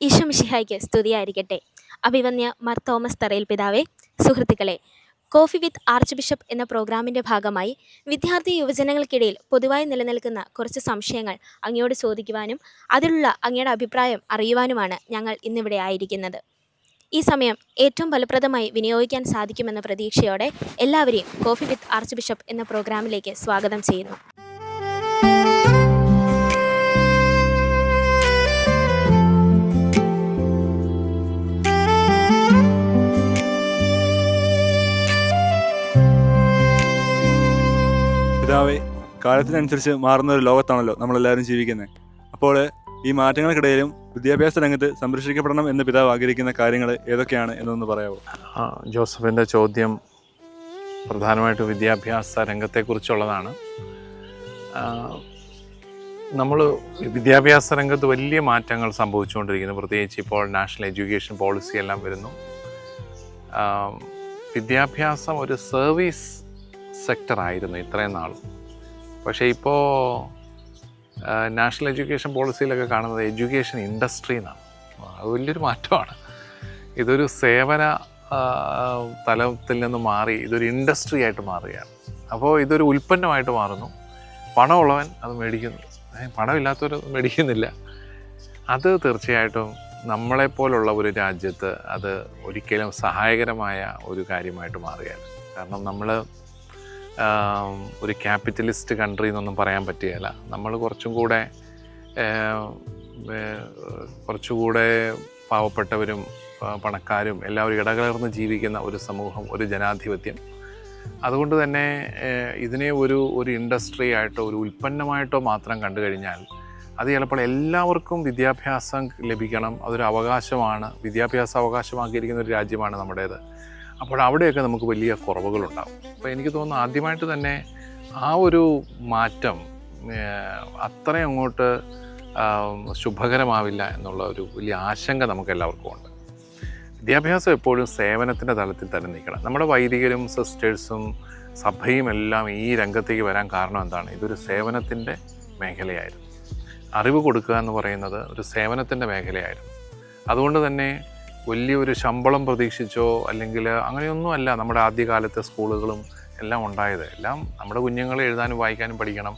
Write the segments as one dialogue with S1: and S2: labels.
S1: ഈശോ മിശിഹായ്ക്ക് സ്തുതിയായിരിക്കട്ടെ. അഭിവന്യ മാർ തോമസ് തറയിൽ പിതാവേ, സുഹൃത്തുക്കളെ, കോഫി വിത്ത് ആർച്ച് ബിഷപ്പ് എന്ന പ്രോഗ്രാമിൻ്റെ ഭാഗമായി വിദ്യാർത്ഥി യുവജനങ്ങൾക്കിടയിൽ പൊതുവായി നിലനിൽക്കുന്ന കുറച്ച് സംശയങ്ങൾ അങ്ങയോട് ചോദിക്കുവാനും അതിലുള്ള അങ്ങയുടെ അഭിപ്രായം അറിയുവാനുമാണ് ഞങ്ങൾ ഇന്നിവിടെ ആയിരിക്കുന്നത്. ഈ സമയം ഏറ്റവും ഫലപ്രദമായി വിനിയോഗിക്കാൻ സാധിക്കുമെന്ന പ്രതീക്ഷയോടെ എല്ലാവരെയും കോഫി വിത്ത് ആർച്ച് ബിഷപ്പ് എന്ന പ്രോഗ്രാമിലേക്ക് സ്വാഗതം ചെയ്യുന്നു.
S2: പിതാവേ, കാലത്തിനനുസരിച്ച് മാറുന്ന ഒരു ലോകത്താണല്ലോ നമ്മളെല്ലാവരും ജീവിക്കുന്നത്. അപ്പോൾ ഈ മാറ്റങ്ങൾക്കിടയിലും വിദ്യാഭ്യാസ രംഗത്ത് സംരക്ഷിക്കപ്പെടണം എന്ന് പിതാവ് ആഗ്രഹിക്കുന്ന കാര്യങ്ങൾ ഏതൊക്കെയാണ് എന്നൊന്ന് പറയാമോ?
S3: ജോസഫിൻ്റെ ചോദ്യം പ്രധാനമായിട്ടും വിദ്യാഭ്യാസ രംഗത്തെക്കുറിച്ചുള്ളതാണ്. നമ്മൾ വിദ്യാഭ്യാസ രംഗത്ത് വലിയ മാറ്റങ്ങൾ സംഭവിച്ചുകൊണ്ടിരിക്കുന്നു. പ്രത്യേകിച്ച് ഇപ്പോൾ നാഷണൽ എഡ്യൂക്കേഷൻ പോളിസി എല്ലാം വരുന്നു. വിദ്യാഭ്യാസം ഒരു സർവീസ് സെക്ടറായിരുന്നു ഇത്രയും നാൾ. പക്ഷേ ഇപ്പോൾ നാഷണൽ എഡ്യൂക്കേഷൻ പോളിസിയിലൊക്കെ കാണുന്നത് എഡ്യൂക്കേഷൻ ഇൻഡസ്ട്രി എന്നാണ്. അത് വലിയൊരു മാറ്റമാണ്. ഇതൊരു സേവന തലത്തിൽ നിന്ന് മാറി ഇതൊരു ഇൻഡസ്ട്രി ആയിട്ട് മാറുകയാണ്. അപ്പോൾ ഇതൊരു ഉൽപ്പന്നമായിട്ട് മാറുന്നു. പണമുള്ളവൻ അത് മേടിക്കുന്നു, പണമില്ലാത്തവർ മേടിക്കുന്നില്ല. അത് തീർച്ചയായിട്ടും നമ്മളെപ്പോലുള്ള ഒരു രാജ്യത്ത് അത് ഒരിക്കലും സഹായകരമായ ഒരു കാര്യമായിട്ട് മാറുകയാണ്. കാരണം നമ്മൾ ഒരു ക്യാപിറ്റലിസ്റ്റ് കൺട്രി എന്നൊന്നും പറയാൻ പറ്റുകയില്ല. നമ്മൾ കുറച്ചുകൂടെ പാവപ്പെട്ടവരും പണക്കാരും എല്ലാവരും ഇടകലർന്ന് ജീവിക്കുന്ന ഒരു സമൂഹം, ഒരു ജനാധിപത്യം. അതുകൊണ്ട് തന്നെ ഇതിനെ ഒരു ഇൻഡസ്ട്രി ആയിട്ടോ ഒരു ഉൽപ്പന്നമായിട്ടോ മാത്രം കണ്ടു കഴിഞ്ഞാൽ അത് ചിലപ്പോൾ എല്ലാവർക്കും വിദ്യാഭ്യാസം ലഭിക്കണം, അതൊരു അവകാശമാണ്, വിദ്യാഭ്യാസം അവകാശമാക്കിയിരിക്കുന്ന ഒരു രാജ്യമാണ് നമ്മുടേത്. അപ്പോൾ അവിടെയൊക്കെ നമുക്ക് വലിയ കുറവുകളുണ്ടാകും. അപ്പോൾ എനിക്ക് തോന്നുന്നു ആദ്യമായിട്ട് തന്നെ ആ ഒരു മാറ്റം അത്രയും അങ്ങോട്ട് ശുഭകരമാവില്ല എന്നുള്ള ഒരു വലിയ ആശങ്ക നമുക്ക് എല്ലാവർക്കും ഉണ്ട്. വിദ്യാഭ്യാസം എപ്പോഴും സേവനത്തിൻ്റെ തലത്തിൽ തന്നെ നിൽക്കണം. നമ്മുടെ വൈദികരും സിസ്റ്റേഴ്സും സഭയും എല്ലാം ഈ രംഗത്തേക്ക് വരാൻ കാരണം എന്താണ്? ഇതൊരു സേവനത്തിൻ്റെ മേഖലയായിരുന്നു. അറിവ് കൊടുക്കുക എന്ന് പറയുന്നത് ഒരു സേവനത്തിൻ്റെ മേഖലയായിരുന്നു. അതുകൊണ്ട് തന്നെ വലിയൊരു ശമ്പളം പ്രതീക്ഷിച്ചോ അല്ലെങ്കിൽ അങ്ങനെയൊന്നുമല്ല നമ്മുടെ ആദ്യകാലത്തെ സ്കൂളുകളും എല്ലാം ഉണ്ടായത്. എല്ലാം നമ്മുടെ കുഞ്ഞുങ്ങളെ എഴുതാനും വായിക്കാനും പഠിക്കണം,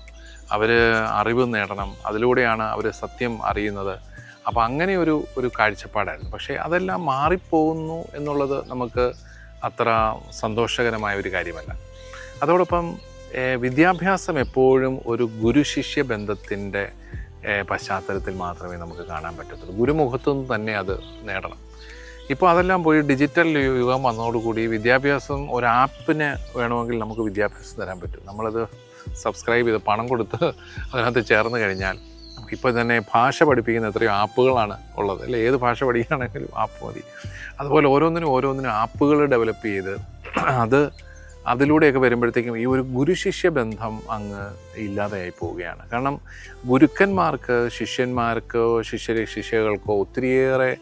S3: അവർ അറിവ് നേടണം, അതിലൂടെയാണ് അവർ സത്യം അറിയുന്നത്. അപ്പോൾ അങ്ങനെ ഒരു കാഴ്ചപ്പാടായിരുന്നു. പക്ഷേ അതെല്ലാം മാറിപ്പോകുന്നു എന്നുള്ളത് നമുക്ക് അത്ര സന്തോഷകരമായ ഒരു കാര്യമല്ല. അതോടൊപ്പം വിദ്യാഭ്യാസം എപ്പോഴും ഒരു ഗുരുശിഷ്യ ബന്ധത്തിൻ്റെ പശ്ചാത്തലത്തിൽ മാത്രമേ നമുക്ക് കാണാൻ പറ്റത്തുള്ളൂ. ഗുരുമുഖത്തു നിന്ന് തന്നെ അത് നേടണം. ഇപ്പോൾ അതെല്ലാം പോയി ഡിജിറ്റൽ യുഗം വന്നതോടുകൂടി വിദ്യാഭ്യാസം ഒരു ആപ്പിന് വേണമെങ്കിൽ നമുക്ക് വിദ്യാഭ്യാസം തരാൻ പറ്റും. നമ്മളത് സബ്സ്ക്രൈബ് ചെയ്ത് പണം കൊടുത്ത് അതിനകത്ത് ചേർന്ന് കഴിഞ്ഞാൽ ഇപ്പോൾ തന്നെ ഭാഷ പഠിപ്പിക്കുന്ന എത്രയോ ആപ്പുകളാണ് ഉള്ളത്, അല്ലേ? ഏത് ഭാഷ പഠിക്കുകയാണെങ്കിലും ആപ്പ് മതി. അതുപോലെ ഓരോന്നിനും ആപ്പുകൾ ഡെവലപ്പ് ചെയ്ത് അതിലൂടെയൊക്കെ വരുമ്പോഴത്തേക്കും ഈ ഒരു ഗുരുശിഷ്യ ബന്ധം അങ്ങ് ഇല്ലാതെയായി പോവുകയാണ്. കാരണം ഗുരുക്കന്മാർക്ക് ശിഷ്യന്മാർക്കോ ശിഷ്യകൾക്കോ ഒത്തിരിയേറെ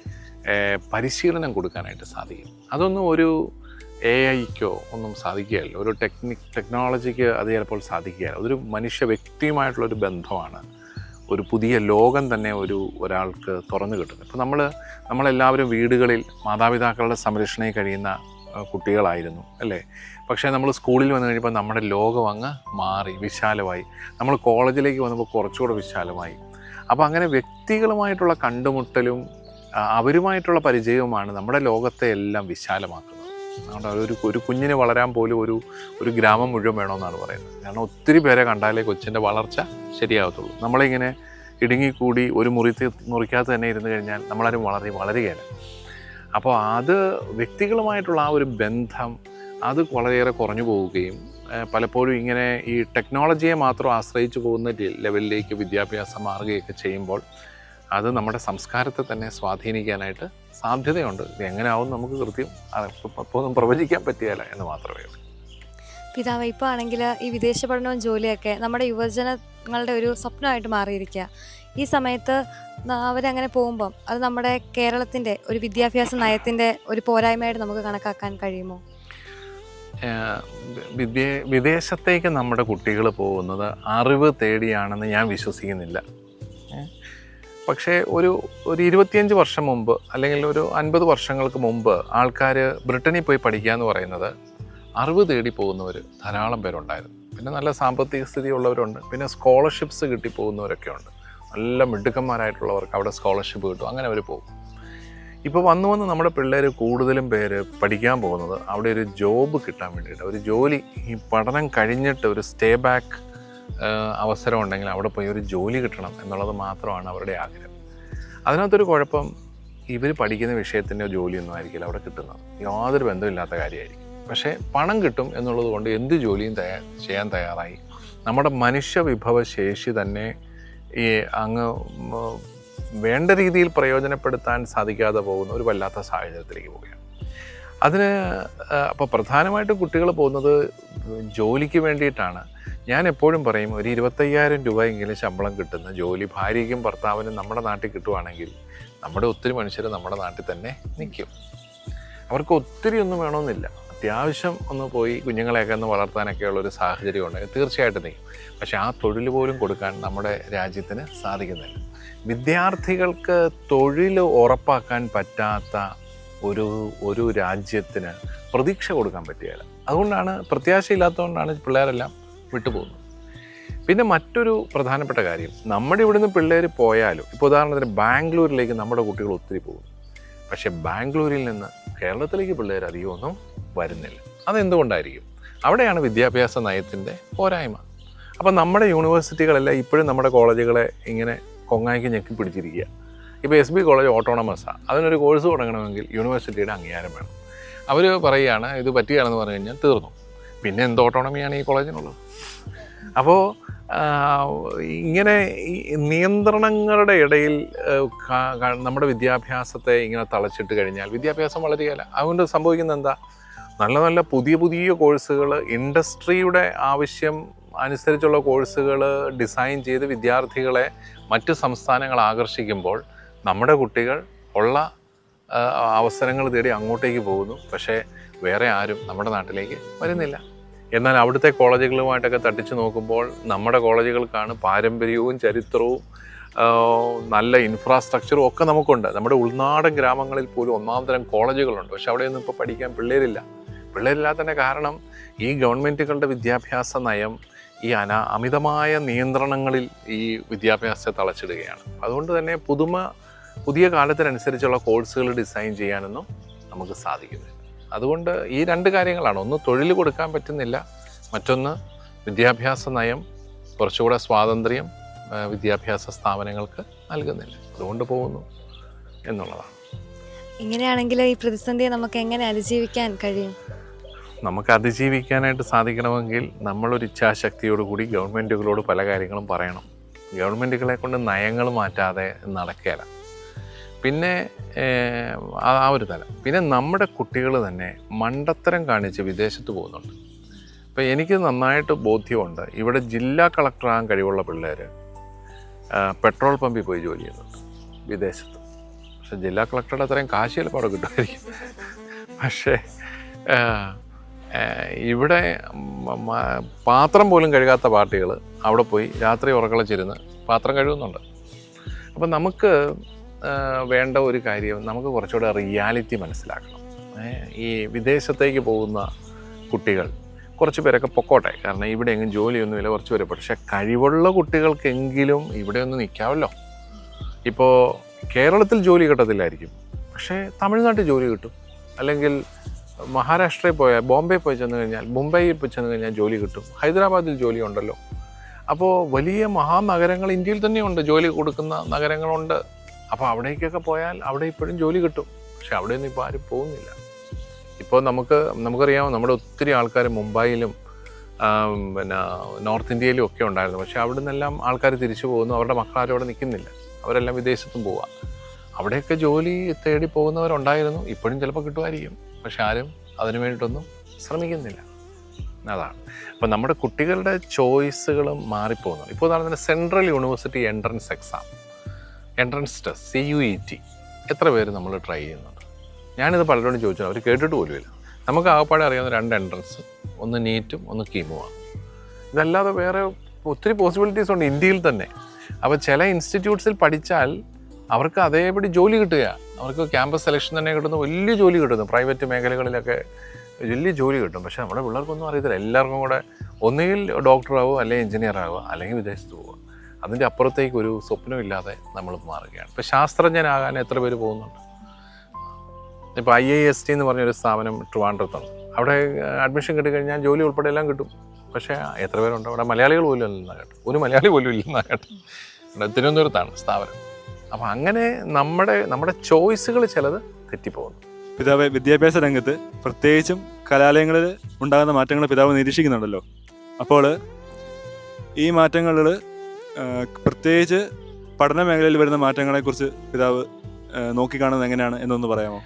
S3: പരിശീലനം കൊടുക്കാനായിട്ട് സാധിക്കും. അതൊന്നും ഒരു AI-ക്കോ ഒന്നും സാധിക്കുകയല്ല, ഒരു ടെക്നോളജിക്ക് അത് ചിലപ്പോൾ സാധിക്കുകയല്ല. അതൊരു മനുഷ്യ വ്യക്തിയുമായിട്ടുള്ളൊരു ബന്ധമാണ്. ഒരു പുതിയ ലോകം തന്നെ ഒരാൾക്ക് തുറന്നു കിട്ടുന്നത്. ഇപ്പോൾ നമ്മളെല്ലാവരും വീടുകളിൽ മാതാപിതാക്കളുടെ സംരക്ഷണയിൽ കഴിയുന്ന കുട്ടികളായിരുന്നു, അല്ലേ? പക്ഷേ നമ്മൾ സ്കൂളിൽ വന്നു കഴിഞ്ഞപ്പോൾ നമ്മുടെ ലോകം അങ്ങ് മാറി, വിശാലമായി. നമ്മൾ കോളേജിലേക്ക് വന്നപ്പോൾ കുറച്ചുകൂടെ വിശാലമായി. അപ്പോൾ അങ്ങനെ വ്യക്തികളുമായിട്ടുള്ള കണ്ടുമുട്ടലും അവരുമായിട്ടുള്ള പരിചയവുമാണ് നമ്മുടെ ലോകത്തെ എല്ലാം വിശാലമാക്കുന്നത്. അതുകൊണ്ട് ഒരു കുഞ്ഞിന് വളരാൻ പോലും ഒരു ഗ്രാമം മുഴുവൻ വേണമെന്നാണ് പറയുന്നത്. കാരണം ഒത്തിരി പേരെ കണ്ടാലേ കൊച്ചിൻ്റെ വളർച്ച ശരിയാകത്തുള്ളൂ. നമ്മളിങ്ങനെ ഇടുങ്ങിക്കൂടി ഒരു മുറിക്കകത്ത് തന്നെ ഇരുന്ന് കഴിഞ്ഞാൽ നമ്മളാരും വളരുകയില്ല. അപ്പോൾ അത് വ്യക്തികളുമായിട്ടുള്ള ആ ഒരു ബന്ധം അത് വളരെയേറെ കുറഞ്ഞു പോവുകയും പലപ്പോഴും ഇങ്ങനെ ഈ ടെക്നോളജിയെ മാത്രം ആശ്രയിച്ചു പോകുന്ന ലെവലിലേക്ക് വിദ്യാഭ്യാസം മാറുകയൊക്കെ ചെയ്യുമ്പോൾ അത് നമ്മുടെ സംസ്കാരത്തെ തന്നെ സ്വാധീനിക്കാനായിട്ട് സാധ്യതയുണ്ട്. ഇത് എങ്ങനെ ആവും നമുക്ക് കൃത്യം ഒന്നും പ്രവചിക്കാൻ പറ്റുകയില്ല എന്ന് മാത്രമേ ഉള്ളൂ.
S4: പിതാവ്, ഇപ്പോൾ ആണെങ്കിൽ ഈ വിദേശ പഠനവും ജോലിയൊക്കെ നമ്മുടെ യുവജനങ്ങളുടെ ഒരു സ്വപ്നമായിട്ട് മാറിയിരിക്കുക. ഈ സമയത്ത് അവരങ്ങനെ പോകുമ്പം അത് നമ്മുടെ കേരളത്തിൻ്റെ ഒരു വിദ്യാഭ്യാസ നയത്തിൻ്റെ ഒരു പോരായ്മയായിട്ട് നമുക്ക് കണക്കാക്കാൻ കഴിയുമോ?
S3: വിദേശത്തേക്ക് നമ്മുടെ കുട്ടികൾ പോകുന്നത് അറിവ് തേടിയാണെന്ന് ഞാൻ വിശ്വസിക്കുന്നില്ല. പക്ഷേ ഒരു 25 വർഷം മുമ്പ് അല്ലെങ്കിൽ ഒരു 50 വർഷങ്ങൾക്ക് മുമ്പ് ആൾക്കാർ ബ്രിട്ടനിൽ പോയി പഠിക്കുക എന്ന് പറയുന്നത് അറിവ് തേടി പോകുന്നവർ ധാരാളം പേരുണ്ടായിരുന്നു. പിന്നെ നല്ല സാമ്പത്തിക സ്ഥിതി ഉള്ളവരുണ്ട്, പിന്നെ സ്കോളർഷിപ്സ് കിട്ടി പോകുന്നവരൊക്കെ ഉണ്ട്. നല്ല മിടുക്കന്മാരായിട്ടുള്ളവർക്ക് അവിടെ സ്കോളർഷിപ്പ് കിട്ടും, അങ്ങനെ അവർ പോകും. ഇപ്പോൾ വന്ന് നമ്മുടെ പിള്ളേർ കൂടുതലും പേര് പഠിക്കാൻ പോകുന്നത് അവിടെ ഒരു ജോബ് കിട്ടാൻ വേണ്ടിയിട്ട്, ഒരു ജോലി, ഈ പഠനം കഴിഞ്ഞിട്ട് ഒരു സ്റ്റേ ബാക്ക് അവസരം ഉണ്ടെങ്കിൽ അവിടെ പോയി ഒരു ജോലി കിട്ടണം എന്നുള്ളത് മാത്രമാണ് അവരുടെ ആഗ്രഹം. അതിനകത്തൊരു കുഴപ്പം, ഇവർ പഠിക്കുന്ന വിഷയത്തിൻ്റെ ജോലിയൊന്നും ആയിരിക്കില്ല അവിടെ കിട്ടുന്നത്, യാതൊരു ബന്ധമില്ലാത്ത കാര്യമായിരിക്കും. പക്ഷേ പണം കിട്ടും എന്നുള്ളത് കൊണ്ട് എന്ത് ജോലിയും ചെയ്യാൻ തയ്യാറായി. നമ്മുടെ മനുഷ്യ വിഭവശേഷി തന്നെ ഈ അങ്ങ് വേണ്ട രീതിയിൽ പ്രയോജനപ്പെടുത്താൻ സാധിക്കാതെ പോകുന്ന ഒരു വല്ലാത്ത സാഹചര്യത്തിലേക്ക് പോവുകയാണ്. അതിന് അപ്പോൾ പ്രധാനമായിട്ടും കുട്ടികൾ പോകുന്നത് ജോലിക്ക് വേണ്ടിയിട്ടാണ്. ഞാൻ എപ്പോഴും പറയും, ഒരു 25,000 രൂപയെങ്കിലും ശമ്പളം കിട്ടുന്ന ജോലി ഭാര്യയ്ക്കും ഭർത്താവിനും നമ്മുടെ നാട്ടിൽ കിട്ടുവാണെങ്കിൽ നമ്മുടെ ഒത്തിരി മനുഷ്യർ നമ്മുടെ നാട്ടിൽ തന്നെ നിൽക്കും. അവർക്ക് ഒത്തിരി ഒന്നും വേണമെന്നില്ല, അത്യാവശ്യം ഒന്ന് പോയി കുഞ്ഞുങ്ങളെയൊക്കെ ഒന്ന് വളർത്താനൊക്കെ ഉള്ളൊരു സാഹചര്യം ഉണ്ടെങ്കിൽ തീർച്ചയായിട്ടും നിൽക്കും. പക്ഷേ ആ തൊഴിൽ പോലും കൊടുക്കാൻ നമ്മുടെ രാജ്യത്തിന് സാധിക്കുന്നില്ല. വിദ്യാർത്ഥികൾക്ക് തൊഴിൽ ഉറപ്പാക്കാൻ പറ്റാത്ത ഒരു രാജ്യത്തിന് പ്രതീക്ഷ കൊടുക്കാൻ പറ്റുകയില്ല. അതുകൊണ്ടാണ്, പ്രത്യാശയില്ലാത്തതുകൊണ്ടാണ് പിള്ളേരെല്ലാം വിട്ടുപോകുന്നത്. പിന്നെ മറ്റൊരു പ്രധാനപ്പെട്ട കാര്യം, നമ്മുടെ ഇവിടുന്ന് പിള്ളേർ പോയാലും, ഇപ്പോൾ ഉദാഹരണത്തിന് ബാംഗ്ലൂരിലേക്ക് നമ്മുടെ കുട്ടികൾ ഒത്തിരി പോകുന്നു. പക്ഷേ ബാംഗ്ലൂരിൽ നിന്ന് കേരളത്തിലേക്ക് പിള്ളേർ അധികമൊന്നും വരുന്നില്ല. അതെന്തുകൊണ്ടായിരിക്കും? അവിടെയാണ് വിദ്യാഭ്യാസ നയത്തിൻ്റെ പോരായ്മ. അപ്പം നമ്മുടെ യൂണിവേഴ്സിറ്റികളെല്ലാം ഇപ്പോഴും നമ്മുടെ കോളേജുകളെ ഇങ്ങനെ കൊങ്ങായിക്ക് ഞെക്കി പിടിച്ചിരിക്കുക. ഇപ്പോൾ SB കോളേജ് ഓട്ടോണമസാണ്, അതിനൊരു കോഴ്സ് തുടങ്ങണമെങ്കിൽ യൂണിവേഴ്സിറ്റിയുടെ അംഗീകാരം വേണം. അവർ പറയുകയാണ് ഇത് പറ്റുകയാണെന്ന് പറഞ്ഞു കഴിഞ്ഞാൽ തീർന്നു, പിന്നെ എന്ത് ഓട്ടോണമിയാണ് ഈ കോളേജിനുള്ളത്? അപ്പോൾ ഇങ്ങനെ ഈ നിയന്ത്രണങ്ങളുടെ ഇടയിൽ നമ്മുടെ വിദ്യാഭ്യാസത്തെ ഇങ്ങനെ തളച്ചിട്ട് കഴിഞ്ഞാൽ വിദ്യാഭ്യാസം വളരുകയില്ല. അതുകൊണ്ട് സംഭവിക്കുന്നത് എന്താ? നല്ല നല്ല പുതിയ കോഴ്സുകൾ, ഇൻഡസ്ട്രിയുടെ ആവശ്യം അനുസരിച്ചുള്ള കോഴ്സുകൾ ഡിസൈൻ ചെയ്ത് വിദ്യാർത്ഥികളെ മറ്റ് സംസ്ഥാനങ്ങൾ ആകർഷിക്കുമ്പോൾ നമ്മുടെ കുട്ടികൾ ഉള്ള അവസരങ്ങൾ തേടി അങ്ങോട്ടേക്ക് പോകുന്നു. പക്ഷേ വേറെ ആരും നമ്മുടെ നാട്ടിലേക്ക് വരുന്നില്ല. എന്നാൽ അവിടുത്തെ കോളേജുകളുമായിട്ടൊക്കെ തട്ടിച്ച് നോക്കുമ്പോൾ നമ്മുടെ കോളേജുകൾക്കാണ് പാരമ്പര്യവും ചരിത്രവും നല്ല ഇൻഫ്രാസ്ട്രക്ചറും ഒക്കെ നമുക്കുണ്ട്. നമ്മുടെ ഉൾനാടൻ ഗ്രാമങ്ങളിൽ പോലും ഒന്നാം തരം കോളേജുകളുണ്ട്. പക്ഷെ അവിടെയൊന്നും ഇപ്പോൾ പഠിക്കാൻ പിള്ളേരില്ലാത്തതിൻ്റെ കാരണം ഈ ഗവൺമെൻറ്റുകളുടെ വിദ്യാഭ്യാസ നയം ഈ അമിതമായ നിയന്ത്രണങ്ങളിൽ ഈ വിദ്യാഭ്യാസത്തെ തളച്ചിടുകയാണ്. അതുകൊണ്ട് തന്നെ പുതിയ കാലത്തിനനുസരിച്ചുള്ള കോഴ്സുകൾ ഡിസൈൻ ചെയ്യാനൊന്നും നമുക്ക് സാധിക്കുന്നില്ല. അതുകൊണ്ട് ഈ രണ്ട് കാര്യങ്ങളാണ്, ഒന്ന് തൊഴിൽ കൊടുക്കാൻ പറ്റുന്നില്ല, മറ്റൊന്ന് വിദ്യാഭ്യാസ നയം കുറച്ചുകൂടെ സ്വാതന്ത്ര്യം വിദ്യാഭ്യാസ സ്ഥാപനങ്ങൾക്ക് നൽകുന്നില്ല. അതുകൊണ്ട് പോകുന്നു എന്നുള്ളതാണ്.
S4: ഇങ്ങനെയാണെങ്കിൽ ഈ പ്രതിസന്ധിയെ നമുക്ക് എങ്ങനെ അതിജീവിക്കാൻ കഴിയും?
S3: നമുക്ക് അതിജീവിക്കാനായിട്ട് സാധിക്കണമെങ്കിൽ നമ്മളൊരു ഇച്ഛാശക്തിയോടുകൂടി ഗവൺമെൻറ്റുകളോട് പല കാര്യങ്ങളും പറയണം. ഗവൺമെൻറ്റുകളെ കൊണ്ട് നയങ്ങൾ മാറ്റാതെ നടക്കുകയില്ല. പിന്നെ ആ ഒരു തലം. പിന്നെ നമ്മുടെ കുട്ടികൾ തന്നെ മണ്ടത്തരം കാണിച്ച് വിദേശത്ത് പോകുന്നുണ്ട്. അപ്പോൾ എനിക്ക് നന്നായിട്ട് ബോധ്യമുണ്ട്, ഇവിടെ ജില്ലാ കളക്ടറാകാൻ കഴിവുള്ള പിള്ളേർ പെട്രോൾ പമ്പിൽ പോയി ജോലി ചെയ്യുന്നുണ്ട് വിദേശത്ത്. പക്ഷേ ജില്ലാ കളക്ടറുടെ അത്രയും കാശ് ചിലപ്പോൾ അവിടെ കിട്ടുമായിരിക്കും. പക്ഷേ ഇവിടെ പാത്രം പോലും കഴുകാത്ത പാർട്ടികൾ അവിടെ പോയി രാത്രി ഉറക്കളച്ചിരുന്ന് പാത്രം കഴുകുന്നുണ്ട്. അപ്പം നമുക്ക് വേണ്ട ഒരു കാര്യം, നമുക്ക് കുറച്ചുകൂടെ റിയാലിറ്റി മനസ്സിലാക്കണം. ഈ വിദേശത്തേക്ക് പോകുന്ന കുട്ടികൾ കുറച്ച് പേരൊക്കെ പൊക്കോട്ടെ, കാരണം ഇവിടെ എങ്ങും ജോലിയൊന്നുമില്ല, കുറച്ച് പേര്. പക്ഷേ കഴിവുള്ള കുട്ടികൾക്കെങ്കിലും ഇവിടെ ഒന്ന് നിൽക്കാമല്ലോ. ഇപ്പോൾ കേരളത്തിൽ ജോലി കിട്ടത്തില്ലായിരിക്കും, പക്ഷേ തമിഴ്നാട്ടിൽ ജോലി കിട്ടും. അല്ലെങ്കിൽ മഹാരാഷ്ട്രയിൽ പോയാൽ, ബോംബെ പോയി ചെന്ന് കഴിഞ്ഞാൽ, മുംബൈയിൽ പോയി ചെന്ന് കഴിഞ്ഞാൽ ജോലി കിട്ടും. ഹൈദരാബാദിൽ ജോലി ഉണ്ടല്ലോ. അപ്പോൾ വലിയ മഹാനഗരങ്ങൾ ഇന്ത്യയിൽ തന്നെയുണ്ട്, ജോലി കൊടുക്കുന്ന നഗരങ്ങളുണ്ട്. അപ്പോൾ അവിടേക്കൊക്കെ പോയാൽ അവിടെ ഇപ്പോഴും ജോലി കിട്ടും. പക്ഷെ അവിടെയൊന്നും ഇപ്പോൾ ആരും പോകുന്നില്ല. ഇപ്പോൾ നമുക്കറിയാം, നമ്മുടെ ഒത്തിരി ആൾക്കാർ മുംബൈയിലും പിന്നെ നോർത്ത് ഇന്ത്യയിലും ഒക്കെ ഉണ്ടായിരുന്നു. പക്ഷേ അവിടെ നിന്നെല്ലാം ആൾക്കാർ തിരിച്ചു പോകുന്നു, അവരുടെ മക്കളാരും അവിടെ നിൽക്കുന്നില്ല, അവരെല്ലാം വിദേശത്തും പോവുക. അവിടെയൊക്കെ ജോലി തേടി പോകുന്നവരുണ്ടായിരുന്നു, ഇപ്പോഴും ചിലപ്പോൾ കിട്ടുമായിരിക്കും. പക്ഷെ ആരും അതിനു വേണ്ടിയിട്ടൊന്നും ശ്രമിക്കുന്നില്ല. അതാണ്. അപ്പം നമ്മുടെ കുട്ടികളുടെ ചോയ്സുകളും മാറിപ്പോകുന്നു. ഇപ്പോൾ ഉദാഹരണത്തിന് central university entrance exam, entrance test CUET എത്ര പേര് നമ്മൾ ട്രൈ ചെയ്യുന്നുണ്ട്? ഞാനിത് പലരോടും ചോദിച്ചു, അവർ കേട്ടിട്ട് പോലുമില്ല. നമുക്ക് ആകപ്പാടെ അറിയാവുന്ന 2 എൻട്രൻസ്, ഒന്ന് നീറ്റും ഒന്ന് കീമുമാണ്. ഇതല്ലാതെ വേറെ ഒത്തിരി പോസിബിലിറ്റീസ് ഉണ്ട് ഇന്ത്യയിൽ തന്നെ. അപ്പോൾ ചില ഇൻസ്റ്റിറ്റ്യൂട്ട്സിൽ പഠിച്ചാൽ അവർക്ക് അതേപടി ജോലി കിട്ടുക. അവർക്ക് ക്യാമ്പസ് സെലക്ഷൻ തന്നെ കിട്ടുന്നു, വലിയ ജോലി കിട്ടുന്നു, പ്രൈവറ്റ് മേഖലകളിലൊക്കെ വലിയ ജോലി കിട്ടും. പക്ഷേ നമ്മുടെ പിള്ളേർക്കൊന്നും അറിയത്തില്ല. എല്ലാവർക്കും കൂടെ ഒന്നുകിൽ ഡോക്ടറാവുക, അല്ലെങ്കിൽ എഞ്ചിനീയർ ആവുക, അല്ലെങ്കിൽ വിദേശത്ത് പോവുക. അതിൻ്റെ അപ്പുറത്തേക്ക് ഒരു സ്വപ്നമില്ലാതെ നമ്മൾ മാറുകയാണ്. ഇപ്പോൾ ശാസ്ത്രജ്ഞനാകാൻ എത്ര പേര് പോകുന്നുണ്ട്? ഇപ്പോൾ IIST എന്ന് പറഞ്ഞൊരു സ്ഥാപനം ട്രിവാൻഡ്രത്തുണ്ട്. അവിടെ അഡ്മിഷൻ കിട്ടിക്കഴിഞ്ഞാൽ ജോലി ഉൾപ്പെടെ എല്ലാം കിട്ടും. പക്ഷേ എത്ര പേരുണ്ട് അവിടെ? മലയാളികൾ പോലും ഇല്ലെന്നാണ് കേട്ടോ. ഒരു മലയാളി പോലും ഇല്ലെന്നാണ് കേട്ടോ. ഇവിടെ തിരുവനന്തപുരത്താണ് സ്ഥാപനം. അപ്പോൾ അങ്ങനെ നമ്മുടെ ചോയ്സുകൾ ചിലത് തെറ്റിപ്പോകുന്നു.
S2: പിതാവ്, വിദ്യാഭ്യാസ രംഗത്ത് പ്രത്യേകിച്ചും കലാലയങ്ങളിൽ ഉണ്ടാകുന്ന മാറ്റങ്ങൾ പിതാവ് നിരീക്ഷിക്കുന്നുണ്ടല്ലോ. അപ്പോൾ ഈ മാറ്റങ്ങളിൽ പ്രത്യേകിച്ച് പഠന മേഖലയിൽ വരുന്ന മാറ്റങ്ങളെക്കുറിച്ച് പിതാവ് നോക്കിക്കാണുന്നത് എങ്ങനെയാണ് എന്നൊന്ന് പറയാമോ?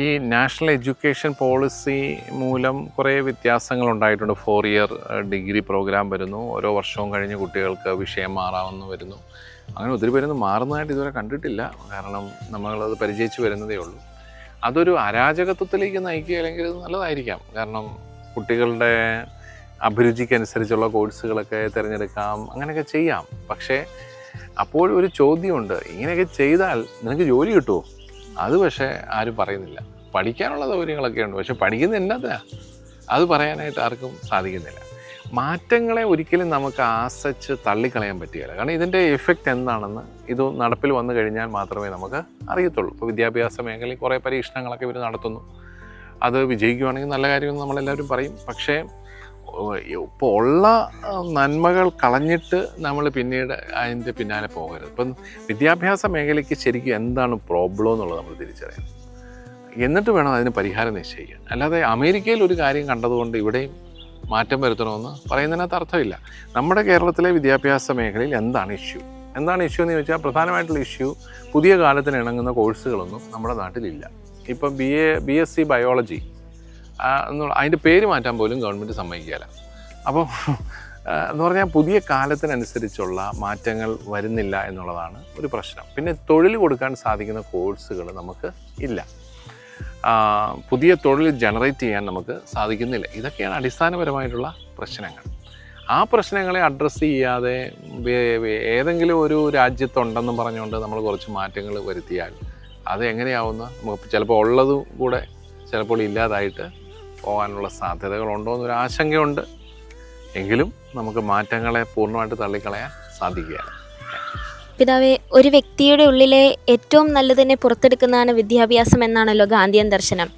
S3: ഈ നാഷണൽ എഡ്യൂക്കേഷൻ പോളിസി മൂലം കുറേ വ്യത്യാസങ്ങൾ ഉണ്ടായിട്ടുണ്ട്. 4 ഇയർ ഡിഗ്രി പ്രോഗ്രാം വരുന്നു. ഓരോ വർഷവും കഴിഞ്ഞ് കുട്ടികൾക്ക് വിഷയം മാറാമെന്ന് വരുന്നു. അങ്ങനെ ഒത്തിരി പേരൊന്നും മാറുന്നതായിട്ട് ഇതുവരെ കണ്ടിട്ടില്ല. കാരണം നമ്മളത് പരിചയിച്ച് വരുന്നതേ ഉള്ളൂ. അതൊരു അരാജകത്വത്തിലേക്ക് നയിക്കുക അല്ലെങ്കിൽ ഇത് നല്ലതായിരിക്കാം. കാരണം കുട്ടികളുടെ അഭിരുചിക്കനുസരിച്ചുള്ള കോഴ്സുകളൊക്കെ തിരഞ്ഞെടുക്കാം, അങ്ങനെയൊക്കെ ചെയ്യാം. പക്ഷേ അപ്പോൾ ഒരു ചോദ്യമുണ്ട്, ഇങ്ങനെയൊക്കെ ചെയ്താൽ നിനക്ക് ജോലി കിട്ടുമോ? അത് പക്ഷേ ആരും പറയുന്നില്ല. പഠിക്കാനുള്ള സൗകര്യങ്ങളൊക്കെ ഉണ്ട്, പക്ഷെ പഠിക്കുന്ന എന്നതാ അത് പറയാനായിട്ട് ആർക്കും സാധിക്കുന്നില്ല. മാറ്റങ്ങളെ ഒരിക്കലും നമുക്ക് ആസച്ച് തള്ളിക്കളയാൻ പറ്റുകയില്ല. കാരണം ഇതിൻ്റെ എഫക്റ്റ് എന്താണെന്ന് ഇത് നടപ്പിൽ വന്നു കഴിഞ്ഞാൽ മാത്രമേ നമുക്ക് അറിയത്തുള്ളൂ. ഇപ്പോൾ വിദ്യാഭ്യാസ മേഖലയിൽ കുറേ പരീക്ഷണങ്ങളൊക്കെ ഇവർ നടത്തുന്നു. അത് വിജയിക്കുകയാണെങ്കിൽ നല്ല കാര്യമെന്ന് നമ്മളെല്ലാവരും പറയും. പക്ഷേ ഇപ്പോൾ ഉള്ള നന്മകൾ കളഞ്ഞിട്ട് നമ്മൾ പിന്നീട് അതിൻ്റെ പിന്നാലെ പോകരുത്. ഇപ്പം വിദ്യാഭ്യാസ മേഖലയ്ക്ക് ശരിക്കും എന്താണ് പ്രോബ്ലം എന്നുള്ളത് നമ്മൾ തിരിച്ചറിയണം. എന്നിട്ട് വേണം അതിന് പരിഹാരം നിശ്ചയിക്കാൻ. അല്ലാതെ അമേരിക്കയിൽ ഒരു കാര്യം കണ്ടതുകൊണ്ട് ഇവിടെയും മാറ്റം വരുത്തണമെന്ന് പറയുന്നതിനകത്ത് അർത്ഥമില്ല. നമ്മുടെ കേരളത്തിലെ വിദ്യാഭ്യാസ മേഖലയിൽ എന്താണ് ഇഷ്യൂ എന്ന് ചോദിച്ചാൽ പ്രധാനമായിട്ടുള്ള ഇഷ്യൂ പുതിയ കാലത്തിന് ഇണങ്ങുന്ന കോഴ്സുകളൊന്നും നമ്മുടെ നാട്ടിലില്ല. ഇപ്പം BSc ബയോളജി അതിൻ്റെ പേര് മാറ്റാൻ പോലും ഗവൺമെൻറ് സമ്മതിക്കുകയില്ല. അപ്പോൾ എന്ന് പറഞ്ഞാൽ പുതിയ കാലത്തിനനുസരിച്ചുള്ള മാറ്റങ്ങൾ വരുന്നില്ല എന്നുള്ളതാണ് ഒരു പ്രശ്നം. പിന്നെ തൊഴിൽ കൊടുക്കാൻ സാധിക്കുന്ന കോഴ്സുകൾ നമുക്ക് ഇല്ല. പുതിയ തൊഴിൽ ജനറേറ്റ് ചെയ്യാൻ നമുക്ക് സാധിക്കുന്നില്ല. ഇതൊക്കെയാണ് അടിസ്ഥാനപരമായിട്ടുള്ള പ്രശ്നങ്ങൾ. ആ പ്രശ്നങ്ങളെ അഡ്രസ്സ് ചെയ്യാതെ ഏതെങ്കിലും ഒരു രാജ്യത്തുണ്ടെന്നും പറഞ്ഞുകൊണ്ട് നമ്മൾ കുറച്ച് മാറ്റങ്ങൾ വരുത്തിയാൽ അത് എങ്ങനെയാവുന്ന നമുക്ക് ചിലപ്പോൾ ഉള്ളതും കൂടെ ചിലപ്പോൾ ഇല്ലാതായിട്ട് പോകാനുള്ള സാധ്യതകളുണ്ടോ എന്നൊരു ആശങ്കയുണ്ട്. എങ്കിലും നമുക്ക് മാറ്റങ്ങളെ പൂർണ്ണമായിട്ട് തള്ളിക്കളയാൻ സാധിക്കുകയാണ്.
S1: പിതാവേ, ഒരു വ്യക്തിയുടെ ഉള്ളിലെ ഏറ്റവും നല്ലതിനെ പുറത്തെടുക്കുന്നതാണ് വിദ്യാഭ്യാസം എന്നാണല്ലോ ഗാന്ധിയൻ ദർശനം.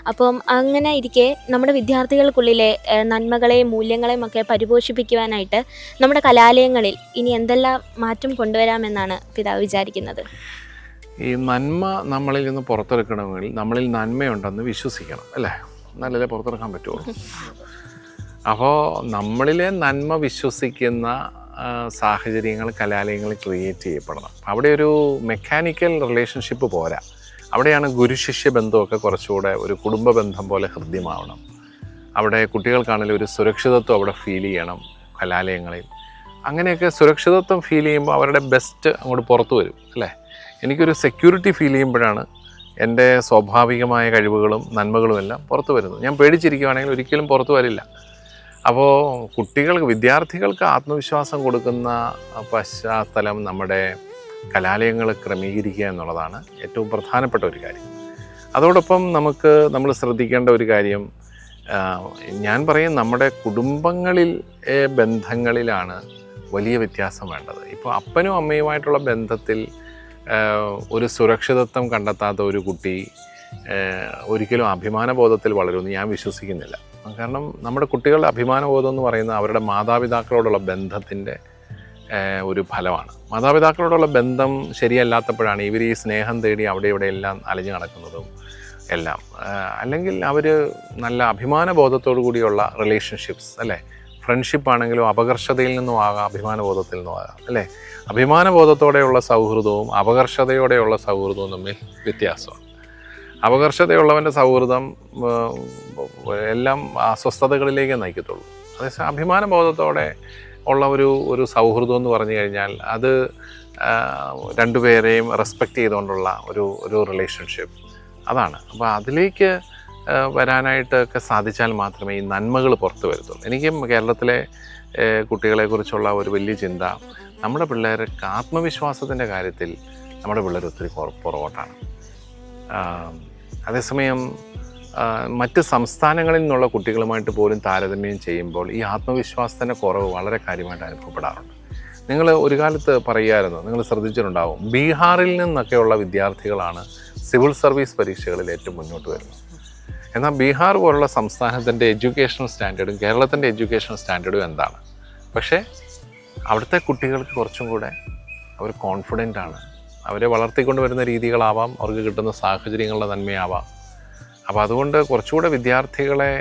S1: അപ്പം അങ്ങനെ ഇരിക്കെ നമ്മുടെ വിദ്യാർത്ഥികൾക്കുള്ളിലെ നന്മകളെയും മൂല്യങ്ങളെയും ഒക്കെ പരിപോഷിപ്പിക്കുവാനായിട്ട് നമ്മുടെ കലാലയങ്ങളിൽ ഇനി എന്തെല്ലാം മാറ്റം കൊണ്ടുവരാമെന്നാണ് പിതാവ് വിചാരിക്കുന്നത്?
S3: ഈ നന്മ നമ്മളിൽ നിന്ന് പുറത്തെടുക്കണമെങ്കിൽ നമ്മളിൽ നന്മയുണ്ടെന്ന് വിശ്വസിക്കണം, അല്ലേ? നല്ലതേ പുറത്തെടുക്കാൻ പറ്റുള്ളൂ. അപ്പോൾ നമ്മളിലെ നന്മ വിശ്വസിക്കുന്ന സാഹചര്യങ്ങൾ കലാലയങ്ങളിൽ ക്രിയേറ്റ് ചെയ്യപ്പെടണം. അവിടെ ഒരു മെക്കാനിക്കൽ റിലേഷൻഷിപ്പ് പോരാ. അവിടെയാണ് ഗുരുശിഷ്യ ബന്ധമൊക്കെ കുറച്ചുകൂടെ ഒരു കുടുംബ ബന്ധം പോലെ ഹൃദ്യമാവണം. അവിടെ കുട്ടികൾക്കാണെങ്കിലും ഒരു സുരക്ഷിതത്വം അവിടെ ഫീൽ ചെയ്യണം കലാലയങ്ങളിൽ. അങ്ങനെയൊക്കെ സുരക്ഷിതത്വം ഫീൽ ചെയ്യുമ്പോൾ അവരുടെ ബെസ്റ്റ് അങ്ങോട്ട് പുറത്തു വരും, അല്ലേ? എനിക്കൊരു സെക്യൂരിറ്റി ഫീൽ ചെയ്യുമ്പോഴാണ് എൻ്റെ സ്വാഭാവികമായ കഴിവുകളും നന്മകളും എല്ലാം പുറത്തു വരുന്നത്. ഞാൻ പേടിച്ചിരിക്കുകയാണെങ്കിൽ ഒരിക്കലും പുറത്തു വരില്ല. അപ്പോൾ വിദ്യാർത്ഥികൾക്ക് ആത്മവിശ്വാസം കൊടുക്കുന്ന പശ്ചാത്തലം നമ്മുടെ കലാലയങ്ങൾ ക്രമീകരിക്കുക എന്നുള്ളതാണ് ഏറ്റവും പ്രധാനപ്പെട്ട ഒരു കാര്യം. അതോടൊപ്പം നമ്മൾ ശ്രദ്ധിക്കേണ്ട ഒരു കാര്യം, ഞാൻ പറയും നമ്മുടെ കുടുംബങ്ങളിൽ ബന്ധങ്ങളിലാണ് വലിയ വ്യത്യാസം വേണ്ടത്. ഇപ്പോൾ അപ്പനും അമ്മയുമായിട്ടുള്ള ബന്ധത്തിൽ ഒരു സുരക്ഷിതത്വം കണ്ടെത്താത്ത ഒരു കുട്ടി ഒരിക്കലും അഭിമാനബോധത്തിൽ വളരുമെന്ന് ഞാൻ വിശ്വസിക്കുന്നില്ല. കാരണം നമ്മുടെ കുട്ടികളുടെ അഭിമാനബോധം എന്ന് പറയുന്നത് അവരുടെ മാതാപിതാക്കളോടുള്ള ബന്ധത്തിൻ്റെ ഒരു ഫലമാണ്. മാതാപിതാക്കളോടുള്ള ബന്ധം ശരിയല്ലാത്തപ്പോഴാണ് ഇവർ ഈ സ്നേഹം തേടി അവിടെ ഇവിടെ എല്ലാം അലഞ്ഞു നടക്കുന്നതും എല്ലാം. അല്ലെങ്കിൽ അവർ നല്ല അഭിമാനബോധത്തോടു കൂടിയുള്ള റിലേഷൻഷിപ്സ്, അല്ലേ? ഫ്രണ്ട്ഷിപ്പ് ആണെങ്കിലും അപകർഷതയിൽ നിന്നും ആകാം, അഭിമാനബോധത്തിൽ നിന്നും ആകാം, അല്ലേ? അഭിമാനബോധത്തോടെയുള്ള സൗഹൃദവും അപകർഷതയോടെയുള്ള സൗഹൃദവും തമ്മിൽ വ്യത്യാസമാണ്. അപകർഷതയുള്ളവൻ്റെ സൗഹൃദം എല്ലാം അസ്വസ്ഥതകളിലേക്ക് നയിക്കത്തുള്ളൂ. അതേസമയം അഭിമാനബോധത്തോടെ ഉള്ള ഒരു സൗഹൃദം എന്ന് പറഞ്ഞു കഴിഞ്ഞാൽ അത് രണ്ടുപേരെയും റെസ്പെക്റ്റ് ചെയ്തുകൊണ്ടുള്ള ഒരു റിലേഷൻഷിപ്പ്, അതാണ്. അപ്പോൾ അതിലേക്ക് വരാനായിട്ടൊക്കെ സാധിച്ചാൽ മാത്രമേ ഈ നന്മകൾ പുറത്തു വരത്തുള്ളൂ. എനിക്കും കേരളത്തിലെ കുട്ടികളെക്കുറിച്ചുള്ള ഒരു വലിയ ചിന്ത, നമ്മുടെ പിള്ളേർക്ക് ആത്മവിശ്വാസത്തിൻ്റെ കാര്യത്തിൽ നമ്മുടെ പിള്ളേർ ഒത്തിരി പുറകോട്ടാണ്. അതേസമയം മറ്റ് സംസ്ഥാനങ്ങളിൽ നിന്നുള്ള കുട്ടികളുമായിട്ട് പോലും താരതമ്യം ചെയ്യുമ്പോൾ ഈ ആത്മവിശ്വാസത്തിൻ്റെ കുറവ് വളരെ കാര്യമായിട്ട് അനുഭവപ്പെടാറുണ്ട്. നിങ്ങൾ ഒരു കാലത്ത് പറയുമായിരുന്നു, നിങ്ങൾ ശ്രദ്ധിച്ചിട്ടുണ്ടാവും, ബീഹാറിൽ നിന്നൊക്കെയുള്ള വിദ്യാർത്ഥികളാണ് സിവിൽ സർവീസ് പരീക്ഷകളിൽ ഏറ്റവും മുന്നോട്ട് വരുന്നത്. എന്നാൽ ബീഹാർ പോലുള്ള സംസ്ഥാനത്തിൻ്റെ എഡ്യൂക്കേഷണൽ സ്റ്റാൻഡേർഡും കേരളത്തിൻ്റെ എഡ്യൂക്കേഷണൽ സ്റ്റാൻഡേർഡും എന്താണ്? പക്ഷേ അവിടുത്തെ കുട്ടികൾക്ക് കുറച്ചും കൂടെ അവർ കോൺഫിഡൻ്റ് ആണ്. അവരെ വളർത്തിക്കൊണ്ട് വരുന്ന രീതികളാവാം, അവർക്ക് കിട്ടുന്ന സാഹചര്യങ്ങളുടെ നന്മയാവാം. അപ്പോൾ അതുകൊണ്ട് കുറച്ചുകൂടെ വിദ്യാർത്ഥികളെ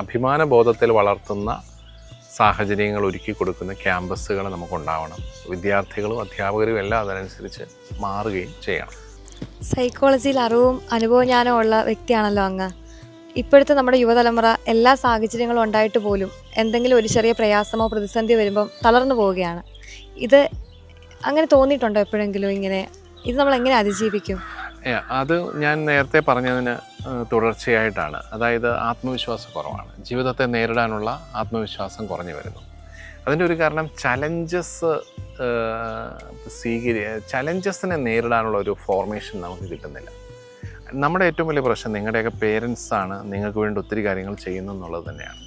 S3: അഭിമാന ബോധത്തിൽ വളർത്തുന്ന സാഹചര്യങ്ങൾ ഒരുക്കി കൊടുക്കുന്ന ക്യാമ്പസുകൾ നമുക്കുണ്ടാവണം. വിദ്യാർത്ഥികളും അധ്യാപകരും എല്ലാം അതിനനുസരിച്ച് മാറുകയും ചെയ്യണം.
S4: സൈക്കോളജിയിൽ അറിവും അനുഭവജ്ഞാനവും ഉള്ള വ്യക്തിയാണല്ലോ അങ്ങ്. ഇപ്പോഴത്തെ നമ്മുടെ യുവതലമുറ എല്ലാ സാഹചര്യങ്ങളും ഉണ്ടായിട്ട് പോലും എന്തെങ്കിലും ഒരു ചെറിയ പ്രയാസമോ പ്രതിസന്ധി വരുമ്പം തളർന്നു പോവുകയാണ്. ഇത് അങ്ങനെ തോന്നിയിട്ടുണ്ടോ എപ്പോഴെങ്കിലും? ഇങ്ങനെ ഇത് നമ്മൾ എങ്ങനെ അതിജീവിക്കും?
S3: അത് ഞാൻ നേരത്തെ പറഞ്ഞതിന് തുടർച്ചയായിട്ടാണ്. അതായത് ആത്മവിശ്വാസം കുറവാണ്, ജീവിതത്തെ നേരിടാനുള്ള ആത്മവിശ്വാസം കുറഞ്ഞു വരുന്നു. അതിൻ്റെ ഒരു കാരണം ചലഞ്ചസിനെ നേരിടാനുള്ള ഒരു ഫോർമേഷൻ നമുക്ക് കിട്ടുന്നില്ല. നമ്മുടെ ഏറ്റവും വലിയ പ്രശ്നം നിങ്ങളുടെയൊക്കെ പേരൻസാണ് നിങ്ങൾക്ക് വേണ്ടി ഒത്തിരി കാര്യങ്ങൾ ചെയ്യുന്നു എന്നുള്ളത് തന്നെയാണ്.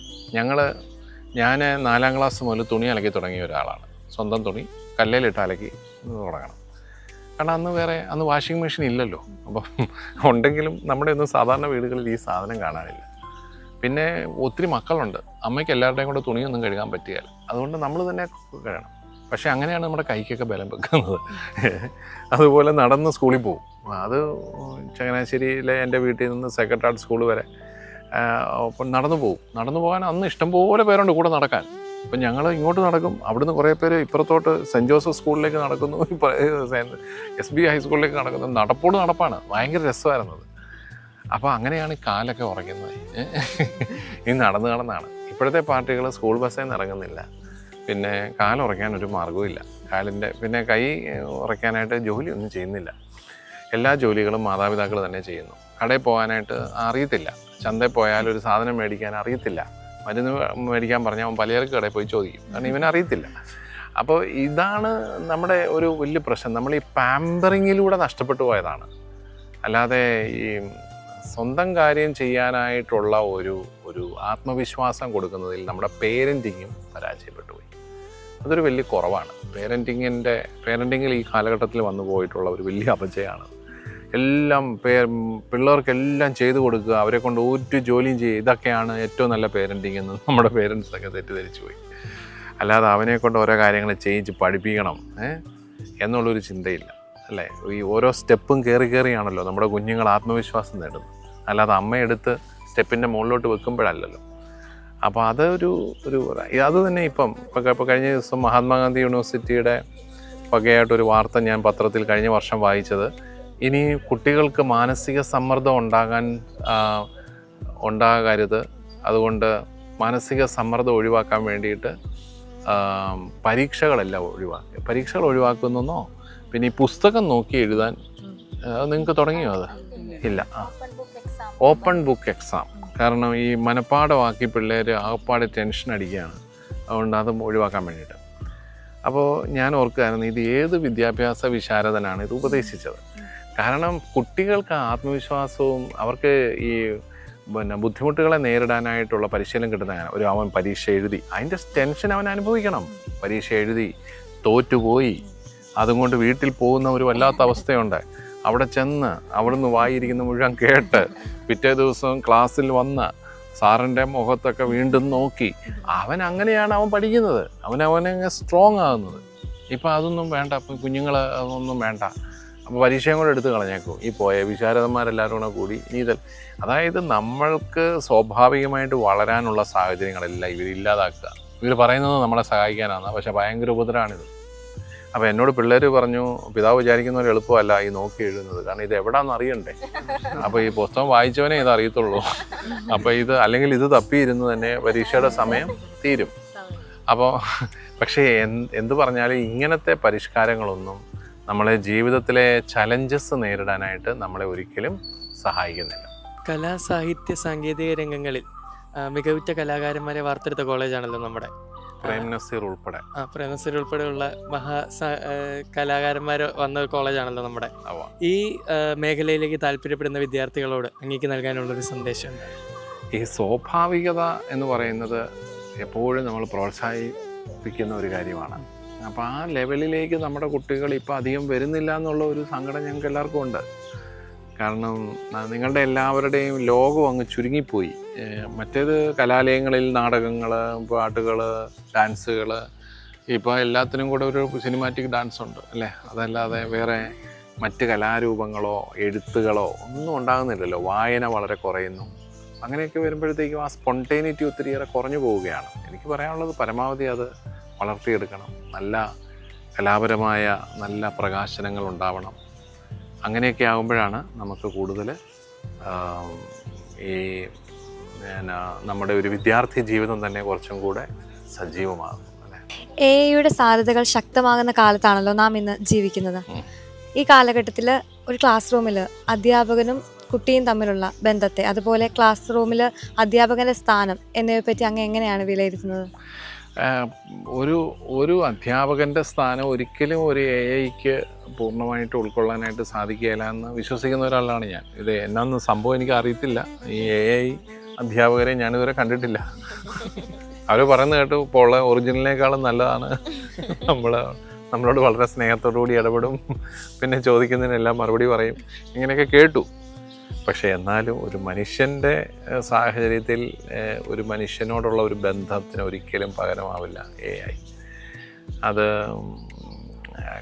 S3: ഞാൻ 4ാം ക്ലാസ് മുതൽ തുണി അലക്കി തുടങ്ങിയ ഒരാളാണ്. സ്വന്തം തുണി കല്ലിലിട്ട് അലക്കി തുടങ്ങണം. കാരണം അന്ന് വാഷിംഗ് മെഷീൻ ഇല്ലല്ലോ. അപ്പം ഉണ്ടെങ്കിലും നമ്മുടെ ഒന്നും സാധാരണ വീടുകളിൽ ഈ സാധനം കാണാനില്ല. പിന്നെ ഒത്തിരി മക്കളുണ്ട്, അമ്മയ്ക്ക് എല്ലാവരുടെയും കൂടെ തുണിയൊന്നും കഴുകാൻ പറ്റുകയില്ല. അതുകൊണ്ട് നമ്മൾ തന്നെ കഴുകണം. പക്ഷേ അങ്ങനെയാണ് നമ്മുടെ കൈക്കൊക്കെ ബലം വെക്കുന്നത്. അതുപോലെ നടന്ന് സ്കൂളിൽ പോകും. അത് ചങ്ങനാശ്ശേരിയിലെ എൻ്റെ വീട്ടിൽ നിന്ന് സെക്രട്ടേറിയറ്റ് സ്കൂൾ വരെ അപ്പം നടന്നു പോകാൻ അന്ന് ഇഷ്ടംപോലെ പേരുണ്ട് കൂടെ നടക്കാൻ. അപ്പം ഞങ്ങൾ ഇങ്ങോട്ട് നടക്കും, അവിടുന്ന് കുറേ പേര് ഇപ്പുറത്തോട്ട് സെൻറ്റ് ജോസഫ് സ്കൂളിലേക്ക് നടക്കുന്നു, SB ഹൈസ്കൂളിലേക്ക് നടക്കുന്നു. നടപ്പാണ്, ഭയങ്കര രസമായിരുന്നത്. അപ്പോൾ അങ്ങനെയാണ് ഈ കാലൊക്കെ ഉറയ്ക്കുന്നത്. ഈ നടന്നാണ്. ഇപ്പോഴത്തെ പാർട്ടികൾ സ്കൂൾ ബസ്സിൽ നിന്ന് ഇറങ്ങുന്നില്ല. പിന്നെ കാലുറയ്ക്കാനൊരു മാർഗ്ഗവും പിന്നെ കൈ ഉറയ്ക്കാനായിട്ട് ജോലിയൊന്നും ചെയ്യുന്നില്ല. എല്ലാ ജോലികളും മാതാപിതാക്കൾ തന്നെ ചെയ്യുന്നു. കടയിൽ പോകാനായിട്ട് അറിയത്തില്ല, ചന്തയിൽ പോയാൽ ഒരു സാധനം മേടിക്കാൻ അറിയത്തില്ല, മരുന്ന് മേടിക്കാൻ പറഞ്ഞാൽ അവൻ പലചരക്ക് കടയിൽ പോയി ചോദിക്കും, കാരണം ഇവനറിയത്തില്ല. അപ്പോൾ ഇതാണ് നമ്മുടെ ഒരു വലിയ പ്രശ്നം. നമ്മൾ ഈ പാമ്പറിങ്ങിലൂടെ നഷ്ടപ്പെട്ടു പോയതാണ്. അല്ലാതെ ഈ സ്വന്തം കാര്യം ചെയ്യാനായിട്ടുള്ള ഒരു ആത്മവിശ്വാസം കൊടുക്കുന്നതിൽ നമ്മുടെ പേരൻറ്റിങ്ങും പരാജയപ്പെട്ടു പോയി. അതൊരു വലിയ കുറവാണ്. പേരൻറ്റിങ്ങിൽ ഈ കാലഘട്ടത്തിൽ വന്നു പോയിട്ടുള്ള ഒരു വലിയ അപജയമാണ്. എല്ലാം പിള്ളേർക്കെല്ലാം ചെയ്തു കൊടുക്കുക, അവരെ കൊണ്ട് ഒരു ജോലിയും ചെയ്യുക, ഇതൊക്കെയാണ് ഏറ്റവും നല്ല പേരൻറ്റിങ് എന്ന് നമ്മുടെ പേരൻസൊക്കെ തെറ്റിദ്ധരിച്ചു പോയി. അല്ലാതെ അവനെ കൊണ്ട് ഓരോ കാര്യങ്ങൾ ചെയ്യിച്ച് പഠിപ്പിക്കണം എന്നുള്ളൊരു ചിന്തയില്ല, അല്ലേ? ഈ ഓരോ സ്റ്റെപ്പും കയറിയാണല്ലോ നമ്മുടെ കുഞ്ഞുങ്ങൾ ആത്മവിശ്വാസം നേടുന്നത്. അല്ലാതെ അമ്മയെടുത്ത് സ്റ്റെപ്പിൻ്റെ മുകളിലോട്ട് വെക്കുമ്പോഴല്ലല്ലോ. അപ്പോൾ അത് തന്നെ ഇപ്പോൾ കഴിഞ്ഞ ദിവസം മഹാത്മാഗാന്ധി യൂണിവേഴ്സിറ്റിയുടെ വകയായിട്ടൊരു വാർത്ത ഞാൻ പത്രത്തിൽ കഴിഞ്ഞ വർഷം വായിച്ചത്, ഇനി കുട്ടികൾക്ക് മാനസിക സമ്മർദ്ദം ഉണ്ടാകരുത്, അതുകൊണ്ട് മാനസിക സമ്മർദ്ദം ഒഴിവാക്കാൻ വേണ്ടിയിട്ട് പരീക്ഷകൾ ഒഴിവാക്കുന്നോ, പിന്നെ ഈ പുസ്തകം നോക്കി എഴുതാൻ നിങ്ങൾക്ക് തുടങ്ങിയോ? അത് ഇല്ല. Open book exam. കാരണം ഈ മനപ്പാഠമാക്കി പിള്ളേർ ആകപ്പാട് ടെൻഷൻ അടിക്കുകയാണ്. അതുകൊണ്ട് അതും ഒഴിവാക്കാൻ വേണ്ടിയിട്ട്. അപ്പോൾ ഞാൻ ഓർക്കുകയായിരുന്നു, ഇത് ഏത് വിദ്യാഭ്യാസ വിശാരദനാണ് ഇത് ഉപദേശിച്ചത്? കാരണം കുട്ടികൾക്ക് ആത്മവിശ്വാസവും അവർക്ക് ഈ ബുദ്ധിമുട്ടുകളെ നേരിടാനായിട്ടുള്ള പരിശീലനം കിട്ടുന്നതാണ്. അവൻ പരീക്ഷ എഴുതി, അതിൻ്റെ ടെൻഷൻ അവൻ അനുഭവിക്കണം. പരീക്ഷ എഴുതി തോറ്റുപോയി, അതുകൊണ്ട് വീട്ടിൽ പോകുന്ന ഒരു വല്ലാത്ത അവസ്ഥയുണ്ട്. അവിടെ ചെന്ന് അവിടുന്ന് വായിരിക്കുന്ന മുഴുവൻ കേട്ട് പിറ്റേ ദിവസം ക്ലാസ്സിൽ വന്ന് സാറിൻ്റെ മുഖത്തൊക്കെ വീണ്ടും നോക്കി അങ്ങനെയാണ് അവൻ പഠിക്കുന്നത്. അവനങ്ങ് സ്ട്രോങ് ആകുന്നത്. ഇപ്പം അതൊന്നും വേണ്ട. ഇപ്പം കുഞ്ഞുങ്ങൾ അതൊന്നും വേണ്ട. അപ്പോൾ പരീക്ഷയും കൂടെ എടുത്ത് കളഞ്ഞേക്കും. ഈ പോയ വിശാരദന്മാരെല്ലാവരും കൂടി അതായത് നമ്മൾക്ക് സ്വാഭാവികമായിട്ട് വളരാനുള്ള സാഹചര്യങ്ങളെല്ലാം ഇവരില്ലാതാക്കുക. ഇവർ പറയുന്നത് നമ്മളെ സഹായിക്കാനാണ്, പക്ഷേ ഭയങ്കര ഉപദ്രവമാണിത്. അപ്പോൾ എന്നോട് പിള്ളേർ പറഞ്ഞു, പിതാവ് വിചാരിക്കുന്ന ഒരു എളുപ്പമല്ല ഈ നോക്കി എഴുതുന്നത്, കാരണം ഇത് എവിടാന്ന് അറിയണ്ടേ. അപ്പോൾ ഈ പുസ്തകം വായിച്ചവനെ ഇത് അറിയത്തുള്ളൂ. അപ്പോൾ അല്ലെങ്കിൽ ഇത് തപ്പിയിരുന്ന് തന്നെ പരീക്ഷയുടെ സമയം തീരും. അപ്പോൾ പക്ഷേ എന്ത് പറഞ്ഞാലും ഇങ്ങനത്തെ പരിഷ്കാരങ്ങളൊന്നും നമ്മളെ ജീവിതത്തിലെ ചലഞ്ചസ് നേരിടാനായിട്ട് നമ്മളെ ഒരിക്കലും സഹായിക്കുന്നില്ല.
S5: കലാ സാഹിത്യ സാങ്കേതിക രംഗങ്ങളിൽ മികവുറ്റ കലാകാരന്മാരെ വാർത്തെടുത്ത കോളേജാണല്ലോ നമ്മുടെ.
S3: പ്രേം നസീർ ഉൾപ്പെടെ
S5: പ്രേം നസീർ ഉൾപ്പെടെയുള്ള കലാകാരന്മാർ വന്ന കോളേജാണല്ലോ നമ്മുടെ. ഈ മേഖലയിലേക്ക് താല്പര്യപ്പെടുന്ന വിദ്യാർത്ഥികളോട് അങ്ങേക്ക് നൽകാനുള്ളൊരു സന്ദേശം?
S3: ഈ സ്വാഭാവികത എന്ന് പറയുന്നത് എപ്പോഴും നമ്മൾ പ്രോത്സാഹിപ്പിക്കുന്ന ഒരു കാര്യമാണ്. അപ്പോൾ ആ ലെവലിലേക്ക് നമ്മുടെ കുട്ടികൾ ഇപ്പോൾ അധികം വരുന്നില്ല എന്നുള്ള ഒരു സങ്കടം ഞങ്ങൾക്ക് എല്ലാവർക്കും ഉണ്ട്. കാരണം നിങ്ങളുടെ എല്ലാവരുടെയും ലോകം അങ്ങ് ചുരുങ്ങിപ്പോയി. മറ്റേത് കലാലയങ്ങളിൽ നാടകങ്ങൾ, പാട്ടുകൾ, ഡാൻസുകൾ, ഇപ്പോൾ എല്ലാത്തിനും കൂടെ ഒരു സിനിമാറ്റിക് ഡാൻസ് ഉണ്ട് അല്ലേ? അതല്ലാതെ വേറെ മറ്റ് കലാരൂപങ്ങളോ എഴുത്തുകളോ ഒന്നും ഉണ്ടാകുന്നില്ലല്ലോ. വായന വളരെ കുറയുന്നു. അങ്ങനെയൊക്കെ വരുമ്പോഴത്തേക്കും ആ സ്പോണ്ടേനിറ്റി ഒത്തിരിയേറെ കുറഞ്ഞു പോവുകയാണ്. എനിക്ക് പറയാനുള്ളത് പരമാവധി അത് വളർത്തിയെടുക്കണം. നല്ല കലാപരമായ നല്ല പ്രകാശനങ്ങൾ ഉണ്ടാവണം. അങ്ങനെയൊക്കെ ആകുമ്പോഴാണ് നമുക്ക് കൂടുതൽ ഈ നമ്മുടെ ഒരു വിദ്യാർത്ഥി ജീവിതം തന്നെ കുറച്ചും കൂടെ സജീവമാകും.
S4: AI സാധ്യതകൾ ശക്തമാകുന്ന കാലത്താണല്ലോ നാം ഇന്ന് ജീവിക്കുന്നത്. ഈ കാലഘട്ടത്തിൽ ഒരു ക്ലാസ് റൂമിൽ അധ്യാപകനും കുട്ടിയും തമ്മിലുള്ള ബന്ധത്തെ, അതുപോലെ ക്ലാസ് റൂമിൽ അധ്യാപകൻ്റെ സ്ഥാനം എന്നിവയെപ്പറ്റി അങ്ങ് എങ്ങനെയാണ് വിലയിരുത്തുന്നത്?
S3: ഒരു അധ്യാപകൻ്റെ സ്ഥാനം ഒരിക്കലും ഒരു AIക്ക് പൂർണ്ണമായിട്ട് ഉൾക്കൊള്ളാനായിട്ട് സാധിക്കുകയില്ല എന്ന് വിശ്വസിക്കുന്ന ഒരാളാണ് ഞാൻ. ഇത് എന്നാന്ന് സംഭവം എനിക്ക് അറിയത്തില്ല. ഈ AI അധ്യാപകരെ ഞാനിതുവരെ കണ്ടിട്ടില്ല. അവർ പറയുന്നത് കേട്ടു ഇപ്പോൾ ഒറിജിനലിനേക്കാളും നല്ലതാണ്, നമ്മളോട് വളരെ സ്നേഹത്തോടു കൂടി ഇടപെടും, പിന്നെ ചോദിക്കുന്നതിനെല്ലാം മറുപടി പറയും, ഇങ്ങനെയൊക്കെ കേട്ടു. പക്ഷേ എന്നാലും ഒരു മനുഷ്യൻ്റെ സാഹചര്യത്തിൽ ഒരു മനുഷ്യനോടുള്ള ഒരു ബന്ധത്തിന് ഒരിക്കലും പകരമാവില്ല AI. അത്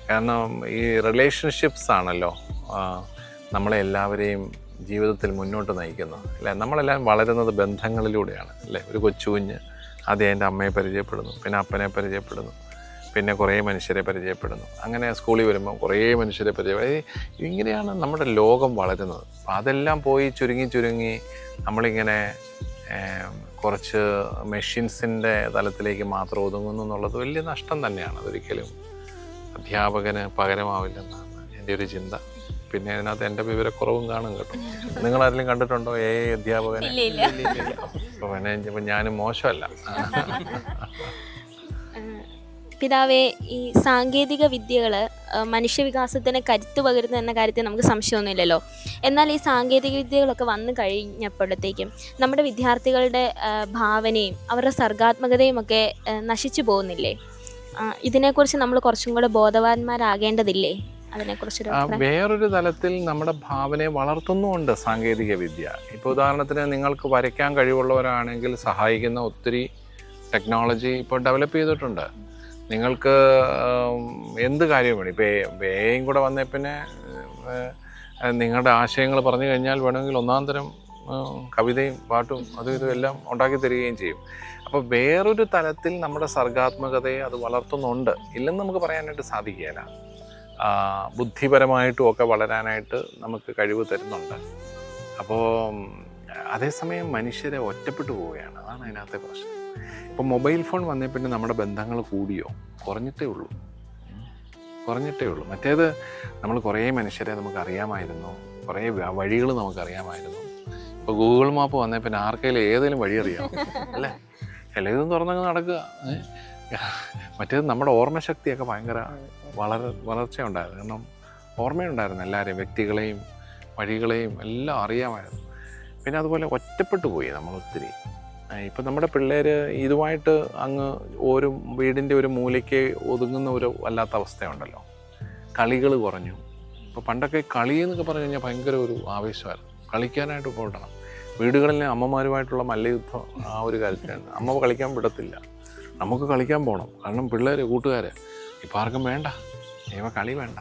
S3: കാരണം ഈ റിലേഷൻഷിപ്സ് ആണല്ലോ നമ്മളെ എല്ലാവരെയും ജീവിതത്തിൽ മുന്നോട്ട് നയിക്കുന്നത് അല്ലേ? നമ്മളെല്ലാം വളരുന്നത് ബന്ധങ്ങളിലൂടെയാണ് അല്ലേ? ഒരു കൊച്ചുകുഞ്ഞ് ആദ്യം എൻ്റെ അമ്മയെ പരിചയപ്പെടുന്നു, പിന്നെ അപ്പനെ പരിചയപ്പെടുന്നു, പിന്നെ കുറേ മനുഷ്യരെ പരിചയപ്പെടുന്നു. അങ്ങനെ സ്കൂളിൽ വരുമ്പം കുറേ മനുഷ്യരെ പരിചയപ്പെടും. ഇങ്ങനെയാണ് നമ്മുടെ ലോകം വളരുന്നത്. അപ്പം അതെല്ലാം പോയി ചുരുങ്ങി നമ്മളിങ്ങനെ കുറച്ച് മെഷീൻസിൻ്റെ തലത്തിലേക്ക് മാത്രം ഒതുങ്ങുന്നു എന്നുള്ളത് വലിയ നഷ്ടം തന്നെയാണ്. അതൊരിക്കലും അധ്യാപകന് പകരമാവില്ലെന്നാണ് എൻ്റെ ഒരു ചിന്ത. പിന്നെ അതിനകത്ത് എൻ്റെ വിവരക്കുറവും കാണും കേട്ടോ. നിങ്ങളാരെങ്കിലും കണ്ടിട്ടുണ്ടോ AI അധ്യാപകനെ? അപ്പോൾ ഞാനും മോശമല്ല.
S1: പിതാവേ, ഈ സാങ്കേതിക വിദ്യകൾ മനുഷ്യവികാസത്തിന് കരുത്തു പകരുന്നു എന്ന കാര്യത്തിൽ നമുക്ക് സംശയമൊന്നുമില്ലല്ലോ. എന്നാൽ ഈ സാങ്കേതിക വിദ്യകളൊക്കെ വന്നു കഴിഞ്ഞപ്പോഴത്തേക്കും നമ്മുടെ വിദ്യാർത്ഥികളുടെ ഭാവനയും അവരുടെ സർഗാത്മകതയും ഒക്കെ നശിച്ചു പോകുന്നില്ലേ? ഇതിനെക്കുറിച്ച് നമ്മൾ കുറച്ചും കൂടെ ബോധവാന്മാരാകേണ്ടതില്ലേ? അതിനെക്കുറിച്ചൊരു
S3: വേറൊരു തലത്തിൽ നമ്മുടെ ഭാവനയെ വളർത്തുന്നുമുണ്ട് സാങ്കേതിക വിദ്യ. ഇപ്പോൾ ഉദാഹരണത്തിന് നിങ്ങൾക്ക് വരയ്ക്കാൻ കഴിവുള്ളവരാണെങ്കിൽ സഹായിക്കുന്ന ഒത്തിരി ടെക്നോളജി ഇപ്പോൾ ഡെവലപ്പ് ചെയ്തിട്ടുണ്ട്. നിങ്ങൾക്ക് എന്ത് കാര്യം വേണം, ഇപ്പോൾ AI കൂടെ വന്നേ പിന്നെ നിങ്ങളുടെ ആശയങ്ങൾ പറഞ്ഞു കഴിഞ്ഞാൽ വേണമെങ്കിൽ ഒന്നാം തരം കവിതയും പാട്ടും അതും ഇതും എല്ലാം ഉണ്ടാക്കി തരികയും ചെയ്യും. അപ്പോൾ വേറൊരു തലത്തിൽ നമ്മുടെ സർഗാത്മകതയെ അത് വളർത്തുന്നുണ്ട്, ഇല്ലെന്ന് നമുക്ക് പറയാനായിട്ട് സാധിക്കുകയില്ല. ബുദ്ധിപരമായിട്ടും ഒക്കെ വളരാനായിട്ട് നമുക്ക് കഴിവ് തരുന്നുണ്ട്. അപ്പോൾ അതേസമയം മനുഷ്യരെ ഒറ്റപ്പെട്ടു പോവുകയാണ്. അതാണ് അതിനകത്തെ പ്രശ്നം. ഇപ്പോൾ മൊബൈൽ ഫോൺ വന്നേ പിന്നെ നമ്മുടെ ബന്ധങ്ങൾ കൂടിയോ? കുറഞ്ഞിട്ടേ ഉള്ളൂ. മറ്റേത് നമ്മൾ കുറേ മനുഷ്യരെ നമുക്ക് അറിയാമായിരുന്നു, കുറേ വഴികൾ നമുക്കറിയാമായിരുന്നു. ഇപ്പോൾ ഗൂഗിൾ മാപ്പ് വന്നേ പിന്നെ ആർക്കെങ്കിലും ഏതെങ്കിലും വഴി അറിയാം അല്ലേ? എല്ലാതും തുറന്നങ്ങ് നടക്കുക. മറ്റേത് നമ്മുടെ ഓർമ്മശക്തിയൊക്കെ ഭയങ്കര വളർച്ചയുണ്ടായിരുന്നു. കാരണം ഓർമ്മയുണ്ടായിരുന്നു എല്ലാവരെയും, വ്യക്തികളെയും വഴികളെയും എല്ലാം അറിയാമായിരുന്നു. പിന്നെ അതുപോലെ ഒറ്റപ്പെട്ടു പോയി നമ്മൾ ഒത്തിരി. ഇപ്പം നമ്മുടെ പിള്ളേർ ഇതുമായിട്ട് അങ്ങ് ഒരു വീടിൻ്റെ ഒരു മൂലയ്ക്ക് ഒതുങ്ങുന്ന ഒരു വല്ലാത്ത അവസ്ഥയുണ്ടല്ലോ. കളികൾ കുറഞ്ഞു. ഇപ്പോൾ പണ്ടൊക്കെ കളി എന്നൊക്കെ പറഞ്ഞു കഴിഞ്ഞാൽ ഭയങ്കര ഒരു ആവേശമായിരുന്നു. കളിക്കാനായിട്ട് പോകണം. വീടുകളിൽ അമ്മമാരുമായിട്ടുള്ള മല്ലയുദ്ധം ആ ഒരു കാര്യത്തിലാണ്. അമ്മ കളിക്കാൻ വിടത്തില്ല, നമുക്ക് കളിക്കാൻ പോകണം. കാരണം പിള്ളേർ കൂട്ടുകാർ ഇപ്പം ആർക്കും വേണ്ട, ഇവ കളി വേണ്ട.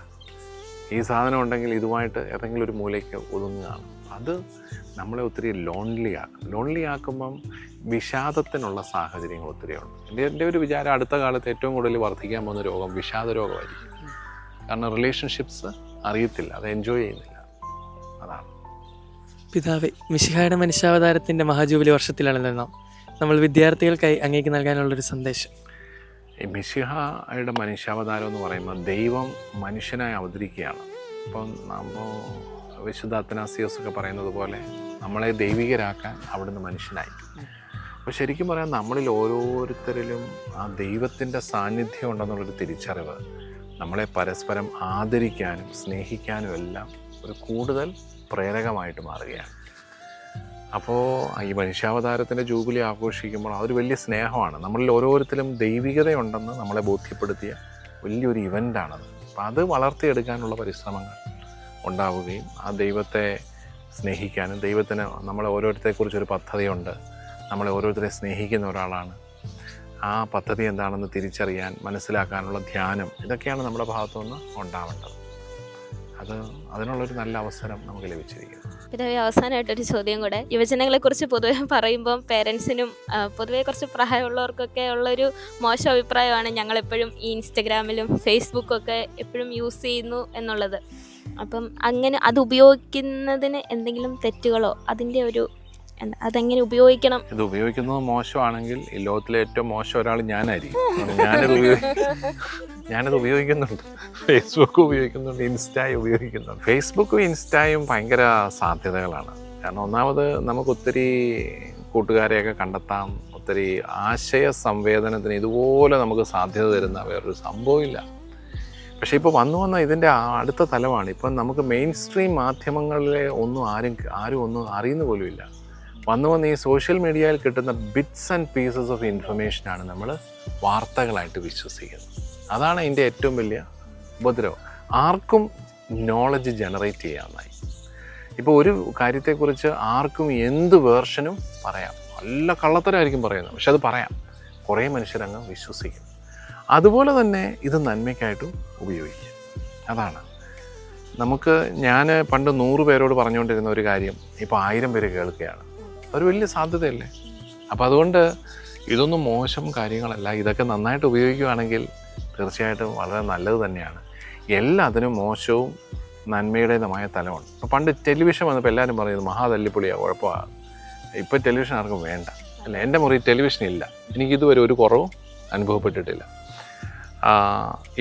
S3: ഈ സാധനം ഉണ്ടെങ്കിൽ ഇതുമായിട്ട് ഏതെങ്കിലും ഒരു മൂലയ്ക്ക് ഒതുങ്ങുകയാണ്. അത് നമ്മളെ ഒത്തിരി ലോൺലി ആക്കുമ്പം വിഷാദത്തിനുള്ള സാഹചര്യങ്ങൾ ഒത്തിരിയുണ്ട്. എൻ്റെ ഒരു വിചാരം അടുത്ത കാലത്ത് ഏറ്റവും കൂടുതൽ വർദ്ധിക്കാൻ പോകുന്ന രോഗം വിഷാദ രോഗമായിരിക്കും. കാരണം റിലേഷൻഷിപ്സ് അറിയത്തില്ല, അത് എൻജോയ് ചെയ്യുന്നില്ല. അതാണ്.
S5: പിതാവേ, മിശിഹായുടെ മനുഷ്യാവതാരത്തിൻ്റെ മഹാജൂബിലി വർഷത്തിലാണല്ലോ നമ്മൾ വിദ്യാർത്ഥികൾക്കായി അങ്ങേക്ക് നൽകാനുള്ളൊരു സന്ദേശം.
S3: ഈ മിശിഹായുടെ മനുഷ്യാവതാരം എന്ന് പറയുമ്പോൾ ദൈവം മനുഷ്യനായി അവതരിക്കുകയാണ്. ഇപ്പം നമ്മൾ വിശുദ്ധ അത്തനാസിയോസ് ഒക്കെ പറയുന്നത് പോലെ നമ്മളെ ദൈവികരാക്കാൻ അവിടുന്ന് മനുഷ്യനായി. അപ്പോൾ ശരിക്കും പറയാൻ നമ്മളിൽ ഓരോരുത്തരിലും ആ ദൈവത്തിൻ്റെ സാന്നിധ്യം ഉണ്ടെന്നുള്ളൊരു തിരിച്ചറിവ് നമ്മളെ പരസ്പരം ആദരിക്കാനും സ്നേഹിക്കാനും എല്ലാം ഒരു കൂടുതൽ പ്രേരകമായിട്ട് മാറുകയാണ്. അപ്പോൾ ഈ മനുഷ്യാവതാരത്തിൻ്റെ ജൂബിലി ആഘോഷിക്കുമ്പോൾ അതൊരു വലിയ സ്നേഹമാണ്. നമ്മളിൽ ഓരോരുത്തരും ദൈവികതയുണ്ടെന്ന് നമ്മളെ ബോധ്യപ്പെടുത്തിയ വലിയൊരു ഇവൻ്റാണത്. അപ്പോൾ അത് വളർത്തിയെടുക്കാനുള്ള പരിശ്രമങ്ങൾ ഉണ്ടാവുകയും ആ ദൈവത്തെ സ്നേഹിക്കാനും, ദൈവത്തിന് നമ്മളെ ഓരോരുത്തരെക്കുറിച്ചൊരു പദ്ധതിയുണ്ട്, നമ്മളെ ഓരോരുത്തരെ സ്നേഹിക്കുന്ന ഒരാളാണ്, ആ പദ്ധതി എന്താണെന്ന് തിരിച്ചറിയാൻ മനസ്സിലാക്കാനുള്ള ധ്യാനം, ഇതൊക്കെയാണ് നമ്മുടെ ഭാഗത്തുനിന്ന് ഉണ്ടാവേണ്ടത്. അതിനുള്ളൊരു നല്ല അവസരം നമുക്ക് ലഭിച്ചിരിക്കുന്നു.
S1: പിതാവേ, അവസാനമായിട്ടൊരു ചോദ്യം കൂടെ. യുവജനങ്ങളെക്കുറിച്ച് പൊതുവെ പറയുമ്പം പേരൻസിനും പൊതുവെ കുറച്ച് പ്രായമുള്ളവർക്കൊക്കെ ഉള്ളൊരു മോശം അഭിപ്രായമാണ് ഞങ്ങളെപ്പോഴും ഈ ഇൻസ്റ്റഗ്രാമിലും ഫേസ്ബുക്കൊക്കെ എപ്പോഴും യൂസ് ചെയ്യുന്നു എന്നുള്ളത്. അപ്പം അങ്ങനെ അത് ഉപയോഗിക്കുന്നതിന് എന്തെങ്കിലും തെറ്റുകളോ അതിൻ്റെ ഒരു അതെങ്ങനെ ഉപയോഗിക്കണം?
S3: ഇത് ഉപയോഗിക്കുന്നത് മോശമാണെങ്കിൽ ഈ ലോകത്തിലെ ഏറ്റവും മോശം ഒരാൾ ഞാനായിരിക്കും. ഞാനത് ഉപയോഗിക്കുന്നുണ്ട്. ഫേസ്ബുക്ക് ഉപയോഗിക്കുന്നുണ്ട്, ഇൻസ്റ്റയും ഉപയോഗിക്കുന്നുണ്ട്. ഫേസ്ബുക്കും ഇൻസ്റ്റയും ഭയങ്കര സാധ്യതകളാണ്. കാരണം ഒന്നാമത് നമുക്ക് ഒത്തിരി കൂട്ടുകാരെയൊക്കെ കണ്ടെത്താം, ഒത്തിരി ആശയ സംവേദനത്തിന് ഇതുപോലെ നമുക്ക് സാധ്യത തരുന്ന വേറൊരു സംഭവമില്ല. പക്ഷേ ഇപ്പോൾ വന്ന ഇതിൻ്റെ അടുത്ത തലമാണ്. ഇപ്പം നമുക്ക് മെയിൻ സ്ട്രീം മാധ്യമങ്ങളിലെ ആരും ഒന്നും അറിയുന്ന പോലുമില്ല. വന്ന് ഈ സോഷ്യൽ മീഡിയയിൽ കിട്ടുന്ന ബിറ്റ്സ് ആൻഡ് പീസസ് ഓഫ് ഇൻഫർമേഷനാണ് നമ്മൾ വാർത്തകളായിട്ട് വിശ്വസിക്കുന്നത്. അതാണ് അതിൻ്റെ ഏറ്റവും വലിയ ഉപദ്രവം. ആർക്കും നോളജ് ജനറേറ്റ് ചെയ്യാമെന്നായി. ഇപ്പോൾ ഒരു കാര്യത്തെക്കുറിച്ച് ആർക്കും എന്ത് വേർഷനും പറയാം. നല്ല കള്ളത്തരമായിരിക്കും പറയുന്നത്, പക്ഷെ അത് പറയാം. കുറേ മനുഷ്യരങ്ങ് വിശ്വസിക്കും. അതുപോലെ തന്നെ ഇത് നന്മയ്ക്കായിട്ടും ഉപയോഗിക്കുക. അതാണ് ഞാൻ പണ്ട് 100 പേരോട് പറഞ്ഞുകൊണ്ടിരുന്ന ഒരു കാര്യം ഇപ്പോൾ 1000 പേര് കേൾക്കുകയാണ്. ഒരു വലിയ സാധ്യതയല്ലേ? അപ്പോൾ അതുകൊണ്ട് ഇതൊന്നും മോശം കാര്യങ്ങളല്ല. ഇതൊക്കെ നന്നായിട്ട് ഉപയോഗിക്കുകയാണെങ്കിൽ തീർച്ചയായിട്ടും വളരെ നല്ലത് തന്നെയാണ്. എല്ലാത്തിനും മോശവും നന്മയുടേതുമായ തലമുണ്ട്. ഇപ്പോൾ പണ്ട് ടെലിവിഷൻ വന്നപ്പോൾ എല്ലാവരും പറയുന്നത് മഹാതല്ലിപ്പൊളിയാണ്, കുഴപ്പമാണ്. ഇപ്പോൾ ടെലിവിഷൻ ആർക്കും വേണ്ട അല്ല. എൻ്റെ മുറി ടെലിവിഷൻ ഇല്ല, എനിക്കിതുവരെ ഒരു കുറവും അനുഭവപ്പെട്ടിട്ടില്ല.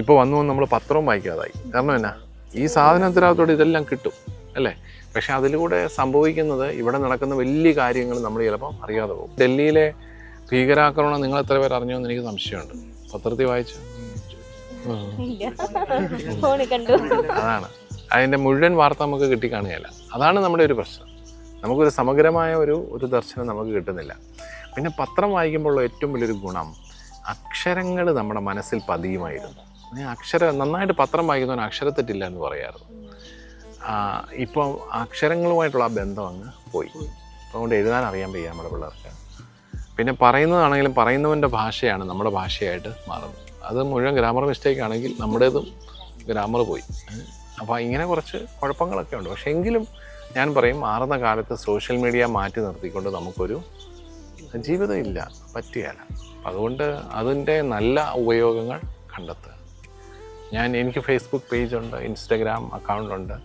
S3: ഇപ്പോൾ വന്നു നമ്മൾ പത്രവും വായിക്കാതായി. കാരണം എന്നാ, ഈ സാധനത്തിനകത്തോടെ ഇതെല്ലാം കിട്ടും അല്ലേ? പക്ഷെ അതിലൂടെ സംഭവിക്കുന്നത് ഇവിടെ നടക്കുന്ന വലിയ കാര്യങ്ങൾ നമ്മൾ ചിലപ്പോൾ അറിയാതെ പോകും. ഡൽഹിയിലെ ഭീകരാക്രമണം നിങ്ങൾ എത്ര പേർ അറിഞ്ഞോ എന്ന് എനിക്ക് സംശയമുണ്ട്. പത്രത്തിൽ വായിച്ചു. അതാണ് അതിൻ്റെ മുഴുവൻ വാർത്ത നമുക്ക് കിട്ടിക്കാണുകയില്ല. അതാണ് നമ്മുടെ ഒരു പ്രശ്നം. നമുക്കൊരു സമഗ്രമായ ഒരു ദർശനം നമുക്ക് കിട്ടുന്നില്ല. പിന്നെ പത്രം വായിക്കുമ്പോഴുള്ള ഏറ്റവും വലിയൊരു ഗുണം, അക്ഷരങ്ങൾ നമ്മുടെ മനസ്സിൽ പതിയുമായിരുന്നു. നന്നായിട്ട് പത്രം വായിക്കുന്നവന് അക്ഷരത്തെറ്റില്ല എന്ന് പറയാറുണ്ട്. ഇപ്പം അക്ഷരങ്ങളുമായിട്ടുള്ള ആ ബന്ധം അങ്ങ് പോയി. അതുകൊണ്ട് എഴുതാൻ അറിയാൻ വയ്യ നമ്മുടെ പിള്ളേർക്ക്. പിന്നെ പറയുന്നതാണെങ്കിലും പറയുന്നവൻ്റെ ഭാഷയാണ് നമ്മുടെ ഭാഷയായിട്ട് മാറുന്നത്. അത് മുഴുവൻ ഗ്രാമർ മിസ്റ്റേക്ക് ആണെങ്കിൽ നമ്മുടേതും ഗ്രാമർ പോയി. അപ്പോൾ ഇങ്ങനെ കുറച്ച് കുഴപ്പങ്ങളൊക്കെ ഉണ്ട്. പക്ഷേ എങ്കിലും ഞാൻ പറയും, മാറുന്ന കാലത്ത് സോഷ്യൽ മീഡിയ മാറ്റി നിർത്തിക്കൊണ്ട് നമുക്കൊരു ജീവിതം ഇല്ല, പറ്റുകയില്ല. അതുകൊണ്ട് അതിൻ്റെ നല്ല ഉപയോഗങ്ങൾ കണ്ടെത്തുക. എനിക്ക് ഫേസ്ബുക്ക് പേജുണ്ട്, ഇൻസ്റ്റഗ്രാം അക്കൗണ്ടുണ്ട്.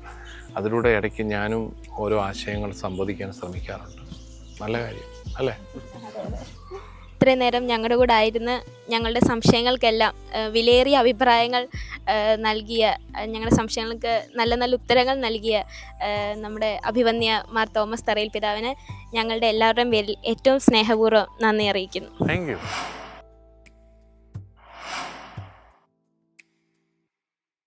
S3: അതിലൂടെ ഇടയ്ക്ക് ഞാനും ഓരോ ആശയങ്ങൾ സംവദിക്കാൻ ശ്രമിക്കാറുണ്ട്. നല്ല കാര്യം അല്ലേ?
S1: ഇത്രയും നേരം ഞങ്ങളുടെ കൂടെ ആയിരുന്ന് ഞങ്ങളുടെ സംശയങ്ങൾക്കെല്ലാം വിലയേറിയ അഭിപ്രായങ്ങൾ നൽകിയ, ഞങ്ങളുടെ സംശയങ്ങൾക്ക് നല്ല നല്ല ഉത്തരങ്ങൾ നൽകിയ നമ്മുടെ അഭിവന്യ മാർ തോമസ് തറയിൽ പിതാവിന് ഞങ്ങളുടെ എല്ലാവരുടെയും പേരിൽ ഏറ്റവും സ്നേഹപൂർവ്വം നന്ദി അറിയിക്കുന്നു.
S3: Thank you.